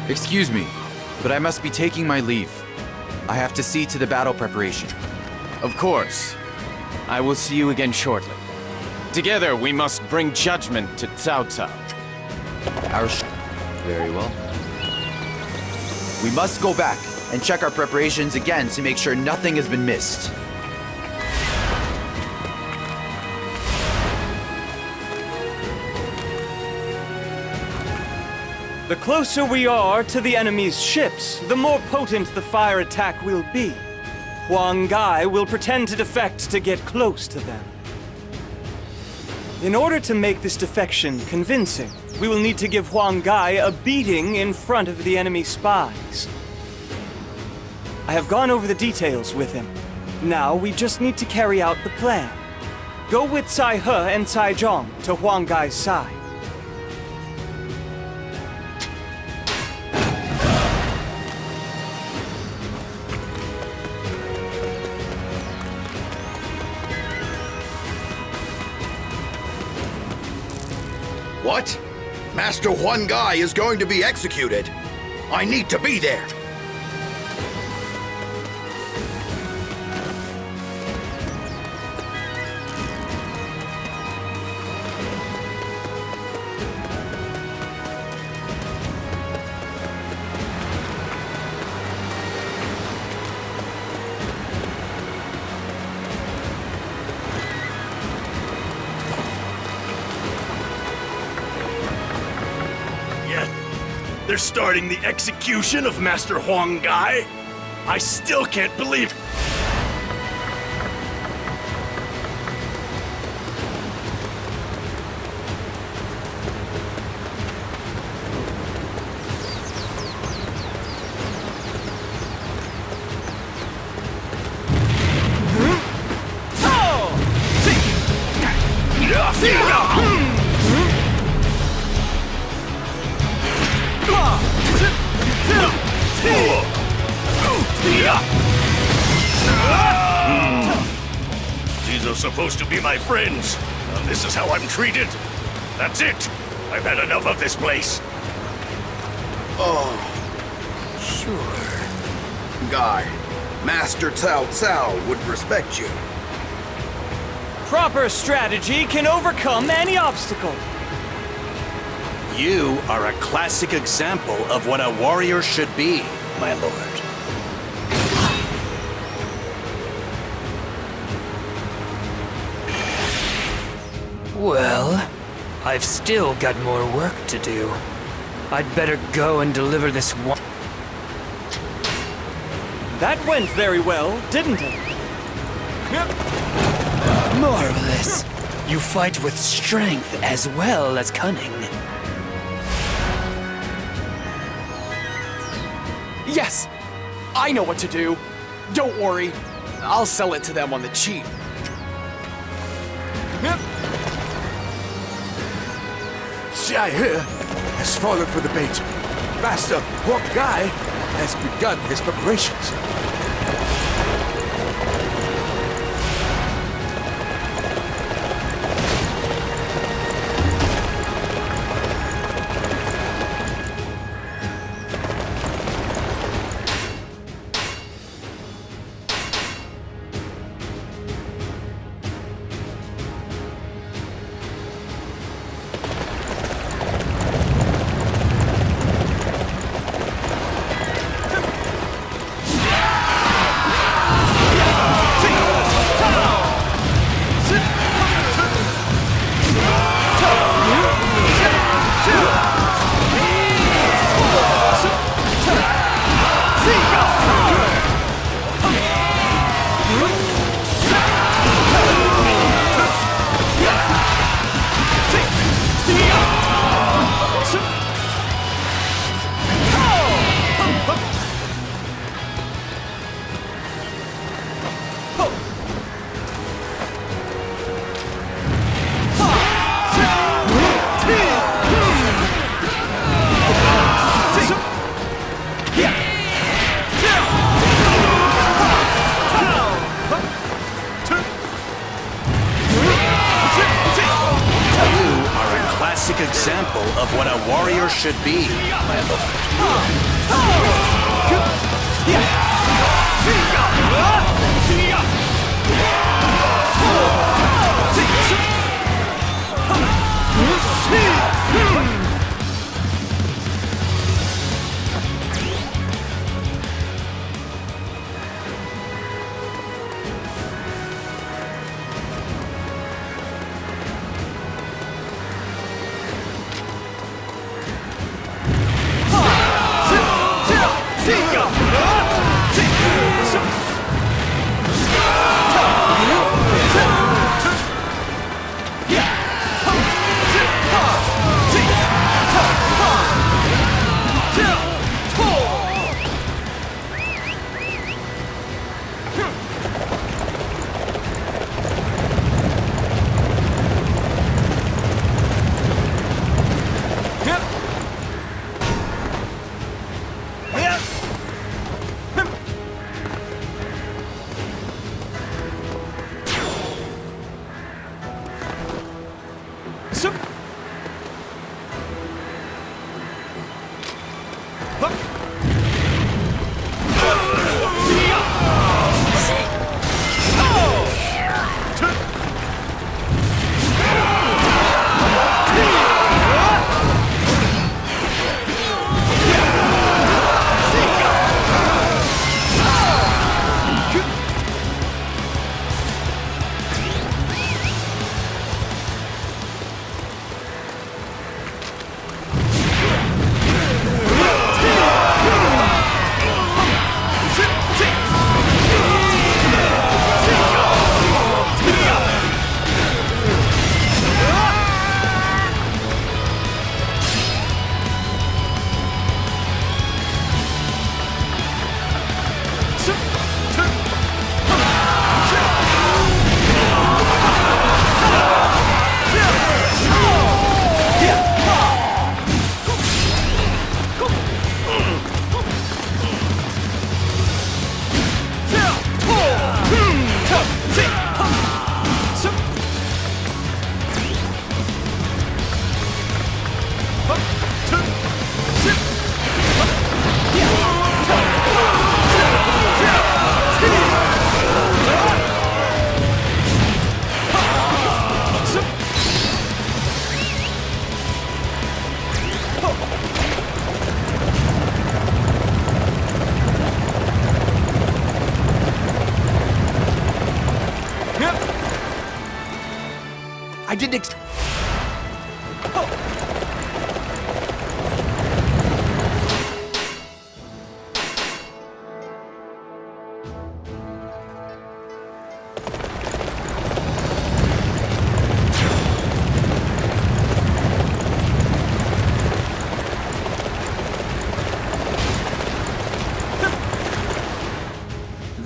Excuse me, but I must be taking my leave. I have to see to the battle preparation. Of course. I will see you again shortly. Together, we must bring judgment to Cao Cao. Very well. We must go back and check our preparations again to make sure nothing has been missed. The closer we are to the enemy's ships, the more potent the fire attack will be. Huang Gai will pretend to defect to get close to them. In order to make this defection convincing, we will need to give Huang Gai a beating in front of the enemy spies. I have gone over the details with him. Now we just need to carry out the plan. Go with Cai He and Cai Zhong to Huang Gai's side. What? Master Huang Gai is going to be executed. I need to be there. They're starting the execution of Master Huang Gai? I still can't believe... These are supposed to be my friends. And this is how I'm treated. That's it. I've had enough of this place. Oh, sure. Guy, Master Cao Cao would respect you. Proper strategy can overcome any obstacle. You are a classic example of what a warrior should be, my lord. Well, I've still got more work to do. I'd better go and deliver this one. That went very well, didn't it? Marvelous. You fight with strength as well as cunning. Yes! I know what to do. Don't worry. I'll sell it to them on the cheap. Cai He has fallen for the bait. Master Huang Gai has begun his preparations. Example of what a warrior should be, my I didn't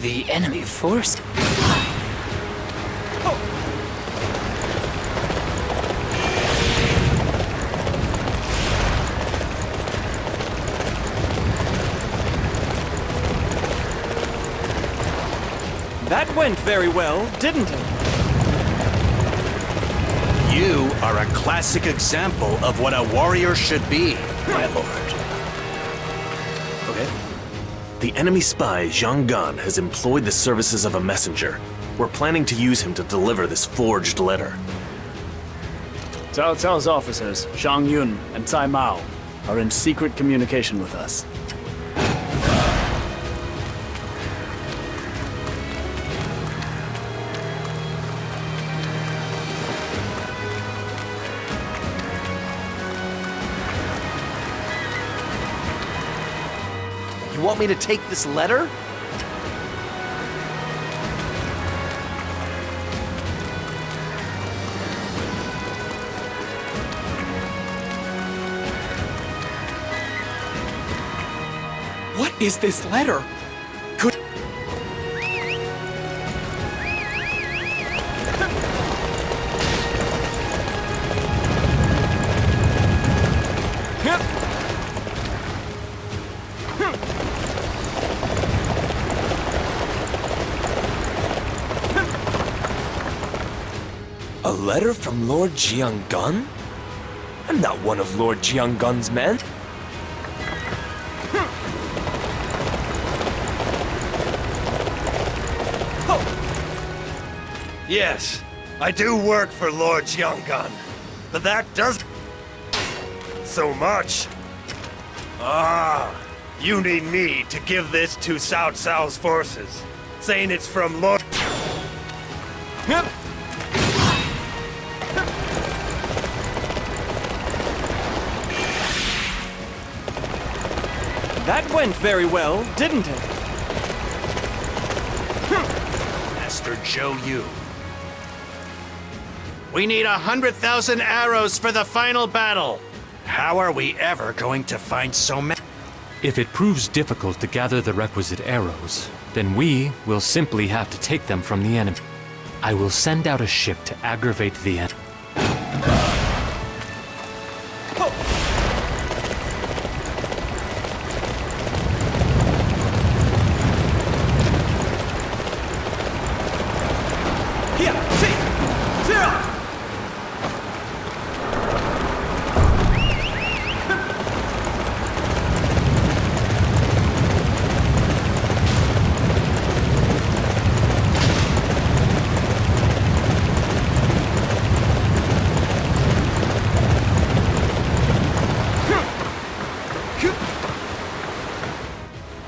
The enemy force? That went very well, didn't it? You are a classic example of what a warrior should be, my lord. Okay. The enemy spy, Zhang Gan, has employed the services of a messenger. We're planning to use him to deliver this forged letter. Cao Cao's officers, Zhang Yun and Cai Mao, are in secret communication with us. You want me to take this letter? What is this letter? Could... A letter from Lord Jianggun? I'm not one of Lord Jianggun's men. Yes, I do work for Lord Jianggun, but that doesn't so much. Ah, you need me to give this to Cao Cao's forces, saying it's from Lord... That went very well, didn't it? Master Zhou Yu. We need 100,000 arrows for the final battle. How are we ever going to find so many? If it proves difficult to gather the requisite arrows, then we will simply have to take them from the enemy. I will send out a ship to aggravate the enemy.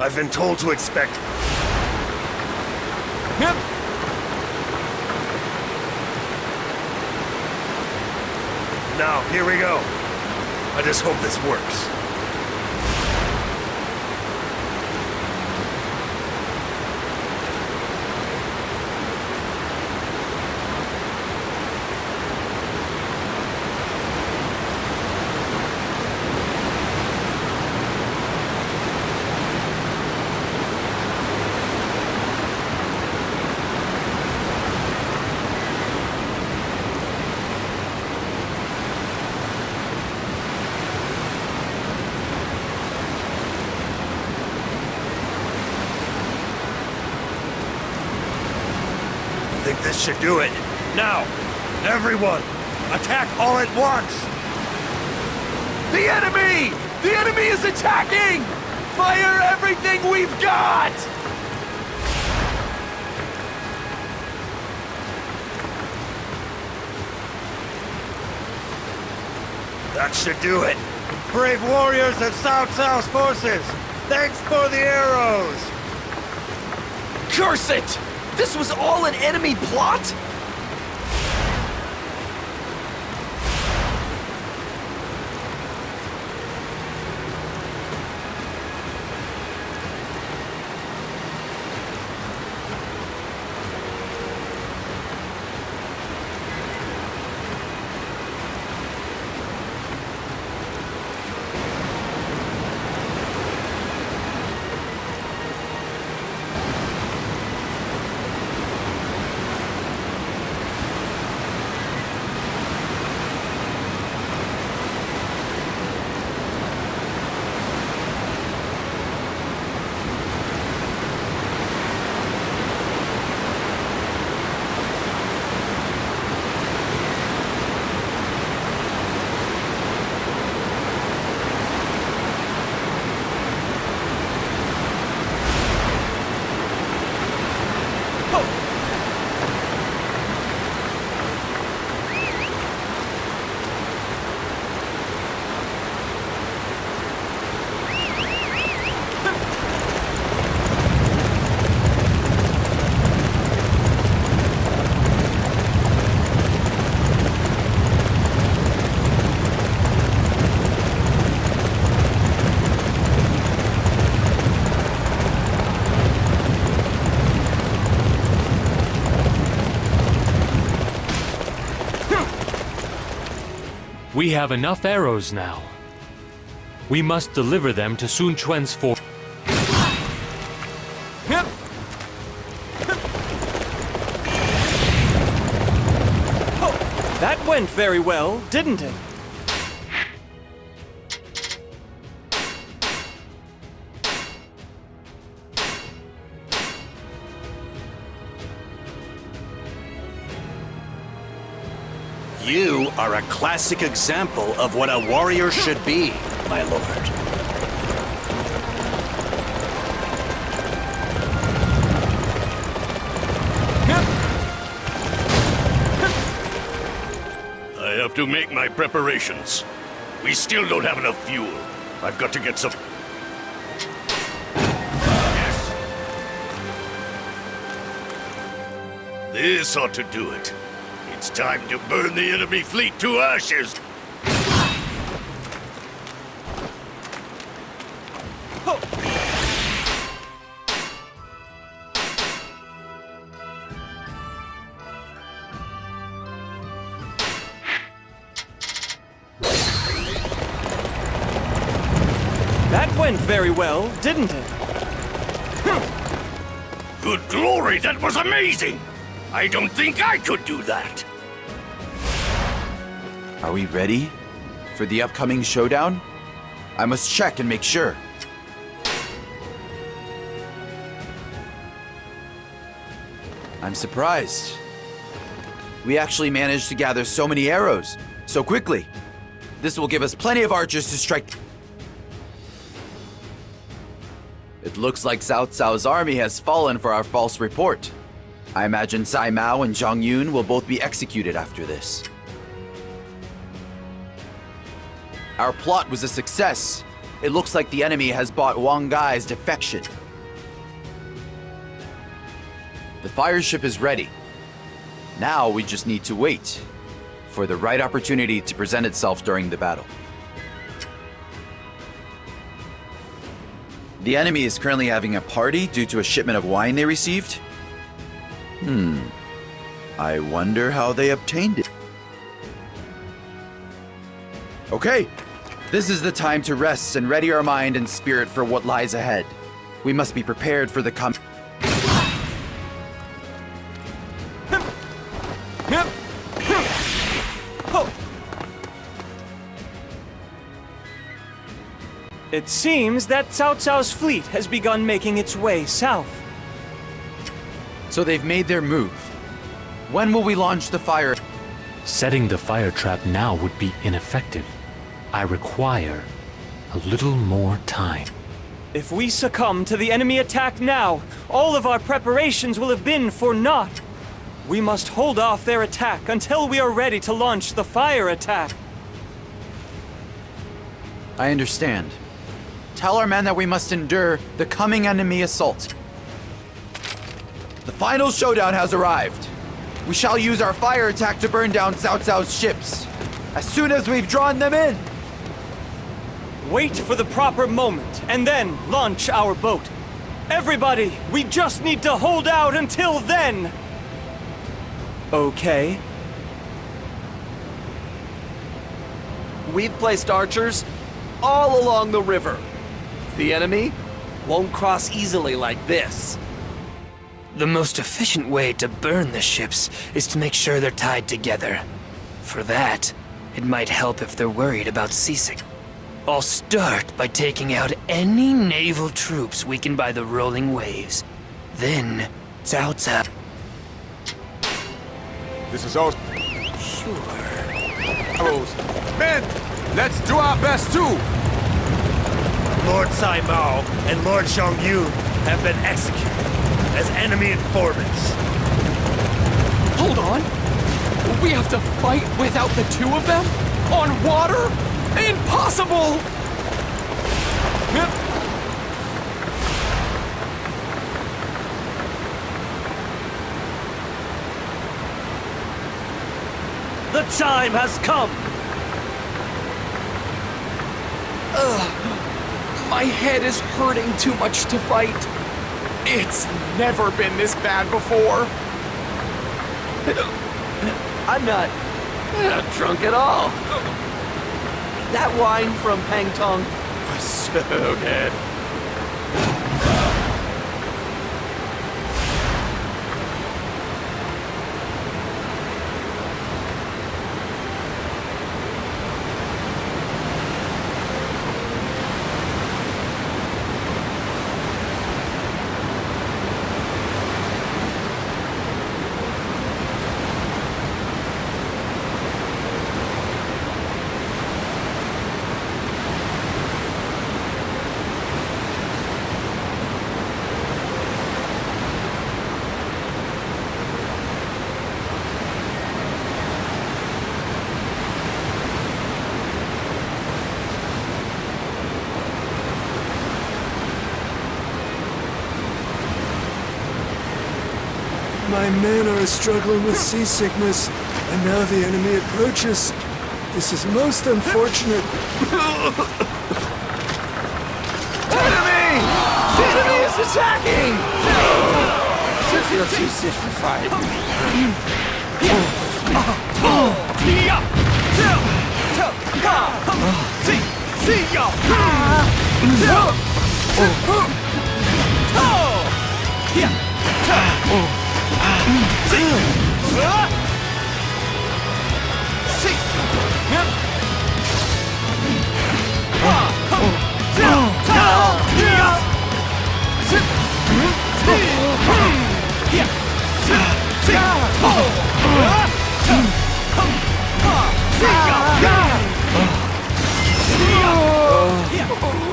I've been told to expect... Now, here we go. I just hope this works. I think this should do it. Now, everyone, attack all at once! The enemy! The enemy is attacking! Fire everything we've got! That should do it. Brave warriors of Cao Cao's forces, thanks for the arrows! Curse it! This was all an enemy plot? We have enough arrows now. We must deliver them to Sun Quan's force. That went very well, didn't it? You are a classic example of what a warrior should be, my lord. I have to make my preparations. We still don't have enough fuel. I've got to get some... Yes. This ought to do it. It's time to burn the enemy fleet to ashes! That went very well, didn't it? Good glory, that was amazing! I don't think I could do that! Are we ready for the upcoming showdown? I must check and make sure. I'm surprised. We actually managed to gather so many arrows so quickly. This will give us plenty of archers to strike. It looks like Cao Cao's army has fallen for our false report. I imagine Cai Mao and Zhang Yun will both be executed after this. Our plot was a success, It looks like the enemy has bought Wang Gai's defection. The fire ship is ready. Now we just need to wait for the right opportunity to present itself during the battle. The enemy is currently having a party due to a shipment of wine they received. I wonder how they obtained it. Okay, this is the time to rest and ready our mind and spirit for what lies ahead. We must be prepared for the coming. It seems that Cao Cao's fleet has begun making its way south. So they've made their move. When will we launch the fire? Setting the fire trap now would be ineffective. I require a little more time. If we succumb to the enemy attack now, all of our preparations will have been for naught. We must hold off their attack until we are ready to launch the fire attack. I understand. Tell our men that we must endure the coming enemy assault. The final showdown has arrived. We shall use our fire attack to burn down Cao Cao's ships as soon as we've drawn them in. Wait for the proper moment and then launch our boat. Everybody, we just need to hold out until then. Okay. We've placed archers all along the river. The enemy won't cross easily like this. The most efficient way to burn the ships is to make sure they're tied together. For that, it might help if they're worried about seasickness. I'll start by taking out any naval troops weakened by the rolling waves. Then, Cao Cao. This is all... Sure. Men, let's do our best too! Lord Cai Mao and Lord Zhou Yu have been executed as enemy informants. Hold on! We have to fight without the two of them? On water? Impossible! The time has come! My head is hurting too much to fight. It's never been this bad before. I'm not drunk at all. That wine from Pangtong was so good. My men are struggling with seasickness, and now the enemy approaches. This is most unfortunate. Enemy! The enemy is attacking! I feel too sick to fight.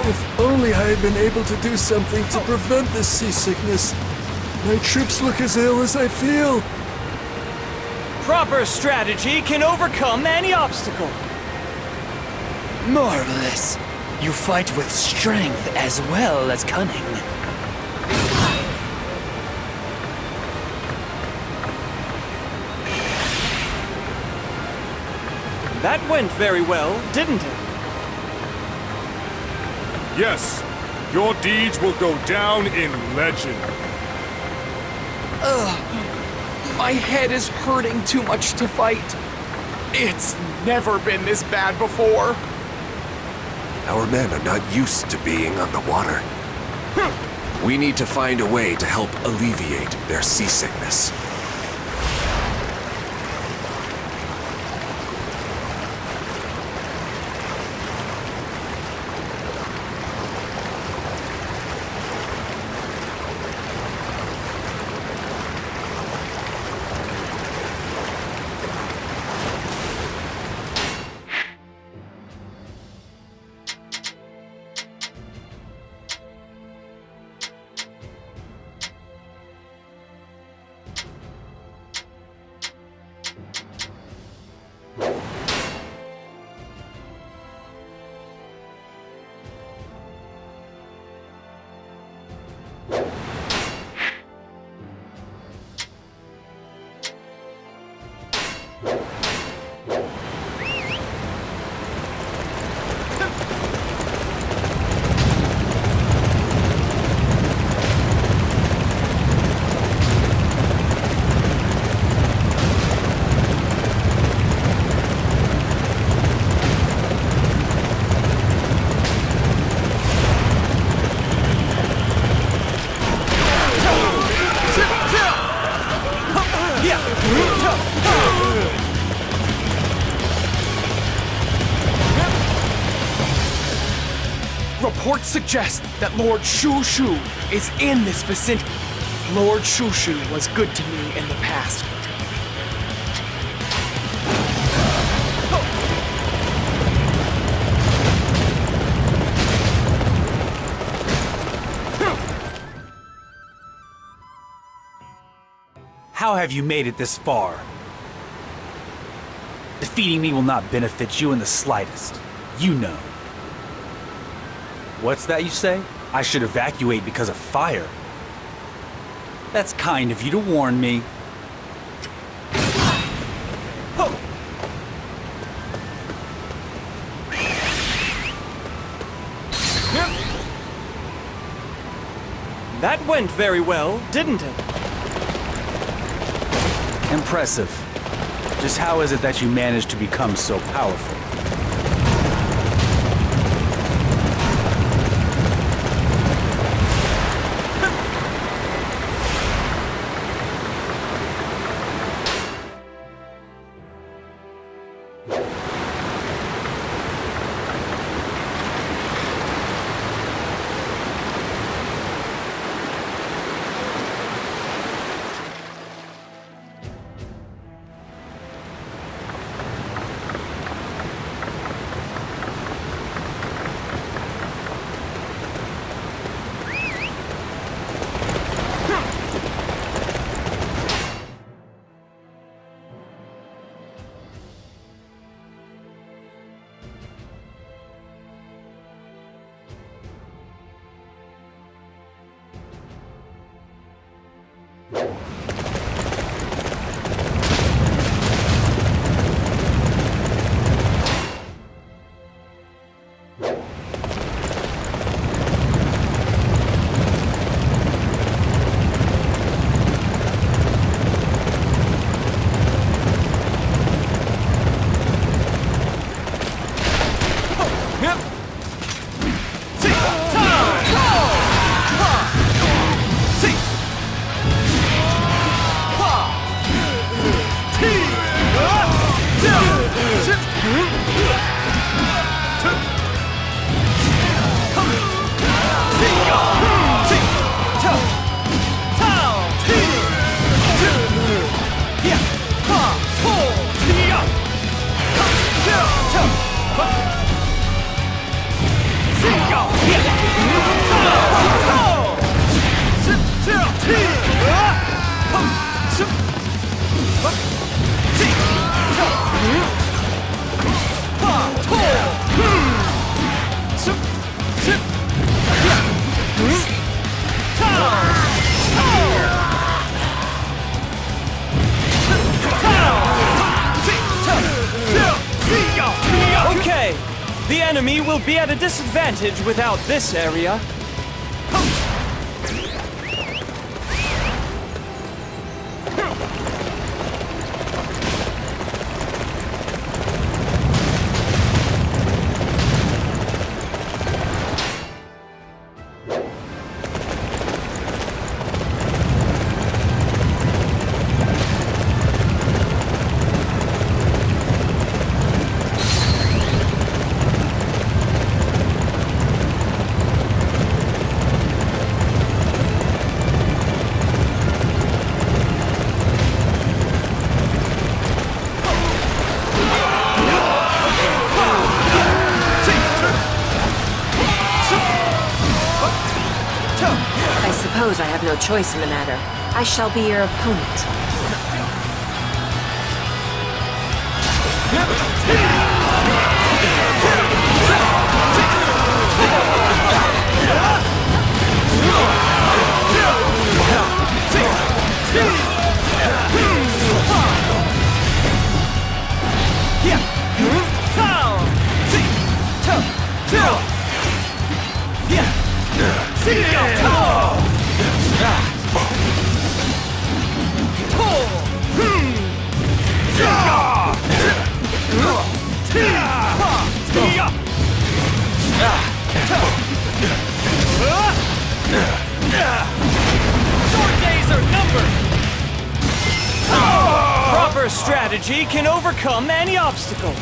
If only I had been able to do something to prevent this seasickness. My troops look as ill as I feel. Proper strategy can overcome any obstacle. Marvelous. You fight with strength as well as cunning. That went very well, didn't it? Yes, your deeds will go down in legend. Ugh, my head is hurting too much to fight. It's never been this bad before. Our men are not used to being on the water. We need to find a way to help alleviate their seasickness. Reports suggest that Lord Zhou Yu is in this vicinity. Lord Zhou Yu was good to me in the past. How have you made it this far? Defeating me will not benefit you in the slightest. You know. What's that you say? I should evacuate because of fire. That's kind of you to warn me. That went very well, didn't it? Impressive. Just how is it that you managed to become so powerful? The enemy will be at a disadvantage without this area. I suppose I have no choice in the matter. I shall be your opponent. Proper strategy can overcome any obstacle.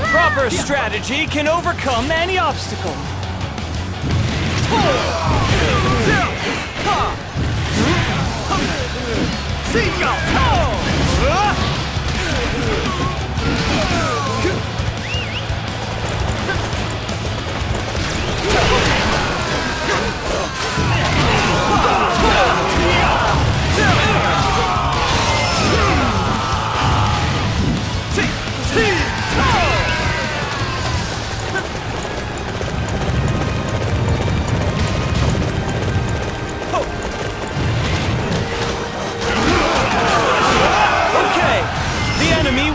Proper strategy can overcome any obstacle.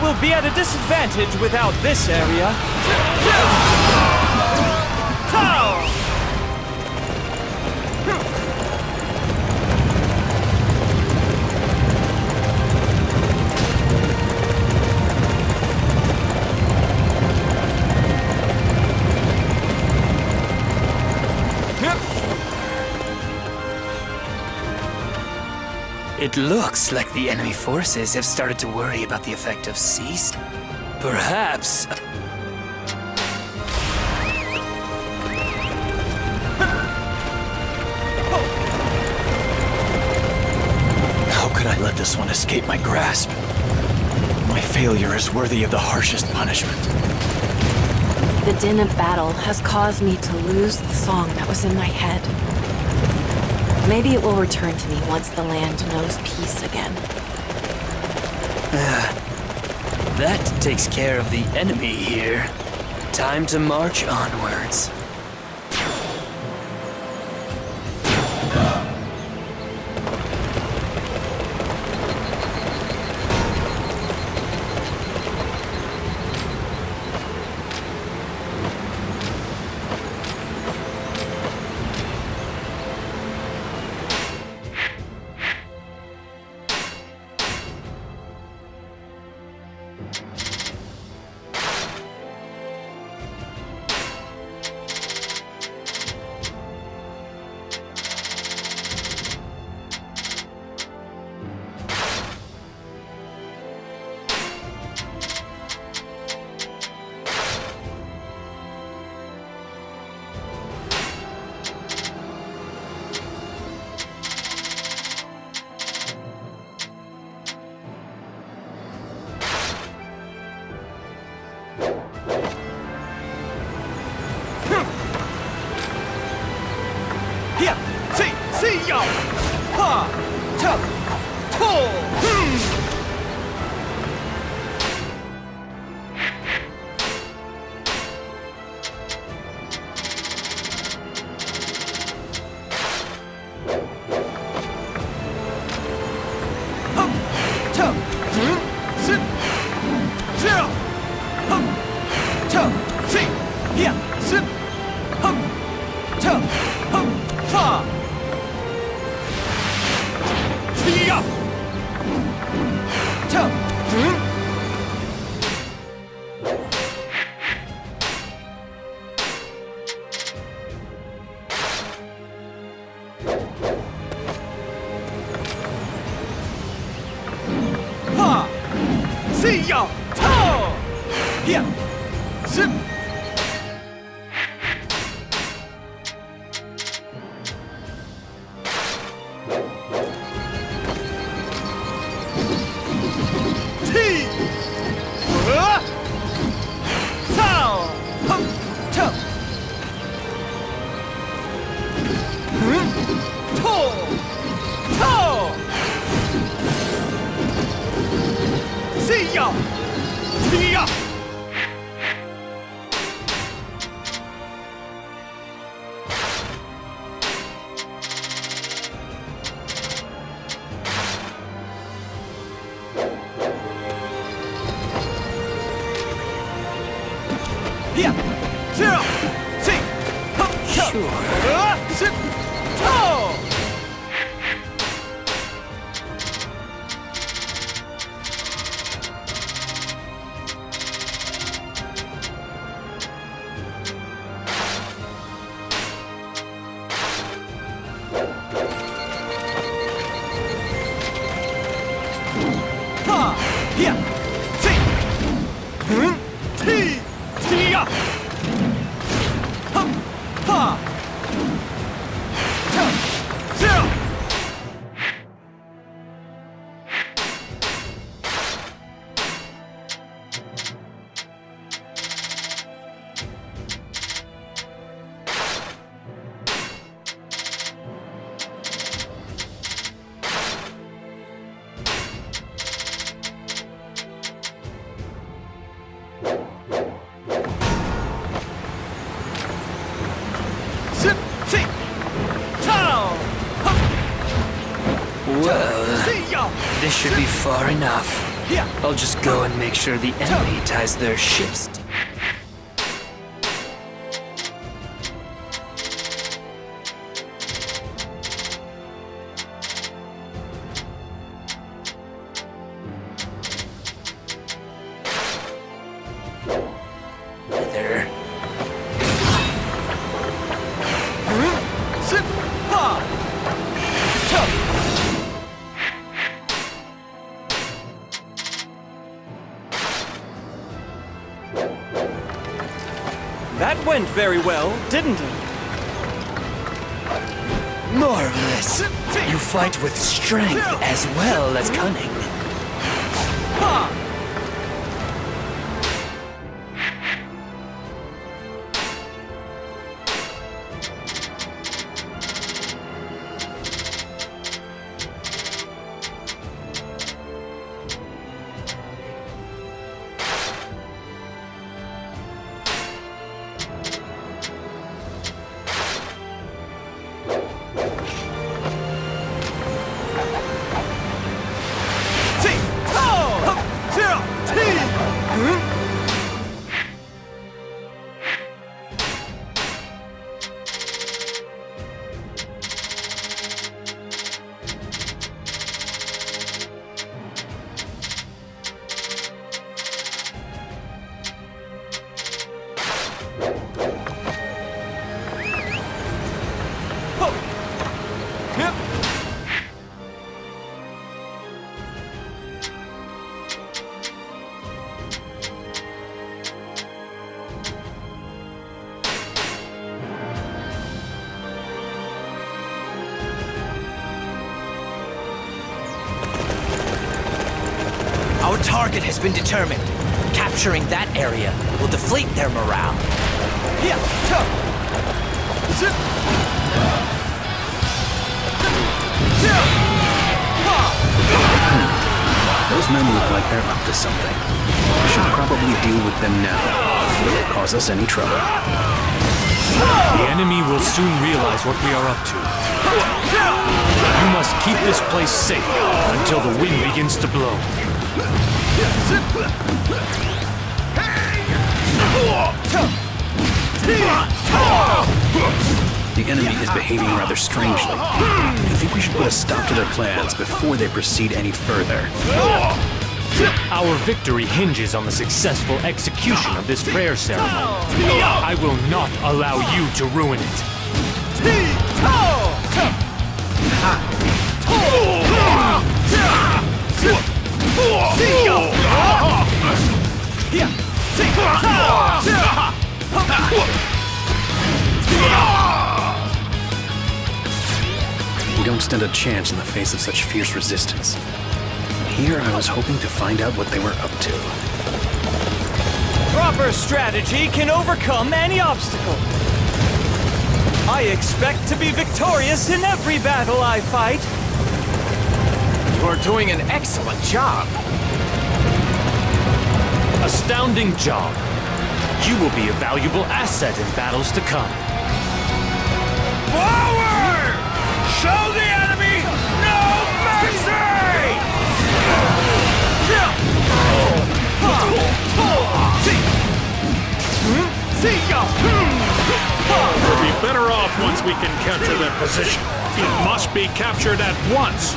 Will be at a disadvantage without this area. It looks like the enemy forces have started to worry about the effect of cease. Perhaps... How could I let this one escape my grasp? My failure is worthy of the harshest punishment. The din of battle has caused me to lose the song that was in my head. Maybe it will return to me once the land knows peace again. That takes care of the enemy here. Time to march onwards. This should be far enough. I'll just go and make sure the enemy ties their ships together. That went very well, didn't it? Marvelous! You fight with strength as well as cunning. target has been determined. Capturing that area will deflate their morale. Those men look like they're up to something. We should probably deal with them now, before they cause us any trouble. The enemy will soon realize what we are up to. You must keep this place safe until the wind begins to blow. The enemy is behaving rather strangely. I think we should put a stop to their plans before they proceed any further. Our victory hinges on the successful execution of this prayer ceremony. I will not allow you to ruin it. We don't stand a chance in the face of such fierce resistance. Here I was hoping to find out what they were up to. Proper strategy can overcome any obstacle. I expect to be victorious in every battle I fight. You're doing an excellent job. Astounding job. You will be a valuable asset in battles to come. Forward! Show the enemy no mercy! We'll be better off once we can capture that position. It must be captured at once.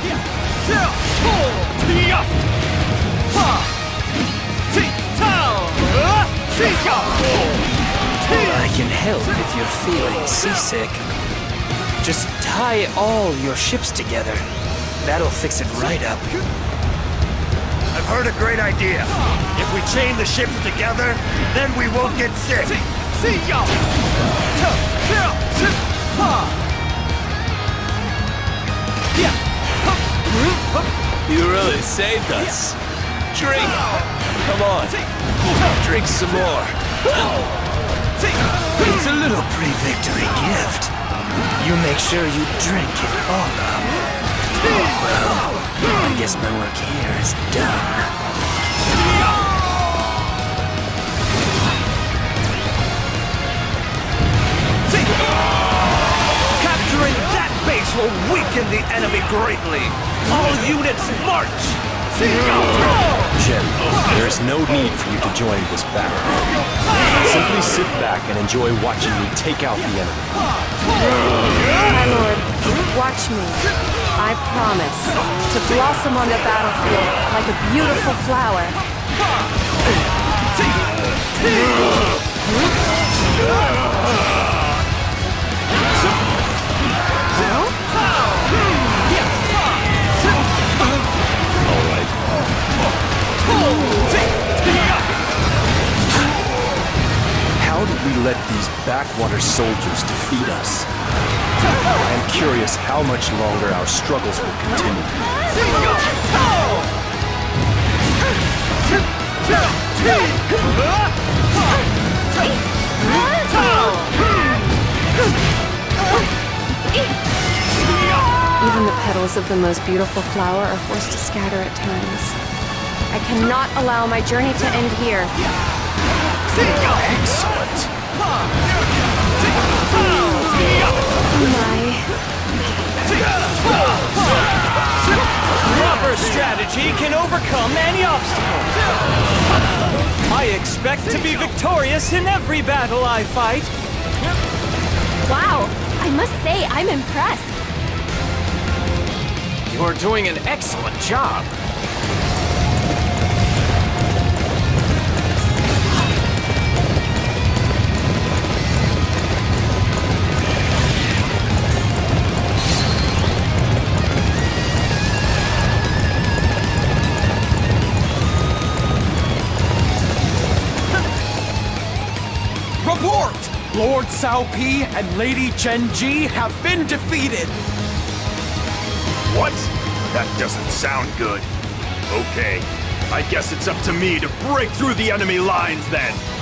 I can help if you're feeling seasick. Just tie all your ships together. That'll fix it right up. I've heard a great idea. If we chain the ships together, then we won't get sick. You really saved us. Drink! Come on. Drink some more. It's a little pre-victory gift. You make sure you drink it all up. Well, I guess my work here is done. Capturing that base will weaken the enemy greatly. All units march! Jen, there is no need for you to join this battle. Simply sit back and enjoy watching me take out the enemy. My lord, watch me. I promise to blossom on the battlefield like a beautiful flower. How did we let these backwater soldiers defeat us? I am curious how much longer our struggles will continue. Even the petals of the most beautiful flower are forced to scatter at times. I cannot allow my journey to end here. Excellent! Proper strategy can overcome any obstacle. I expect to be victorious in every battle I fight. Wow, I must say I'm impressed. You're doing an excellent job. Report! Lord Cao Pi and Lady Chen Ji have been defeated! What? That doesn't sound good. Okay, I guess it's up to me to break through the enemy lines then.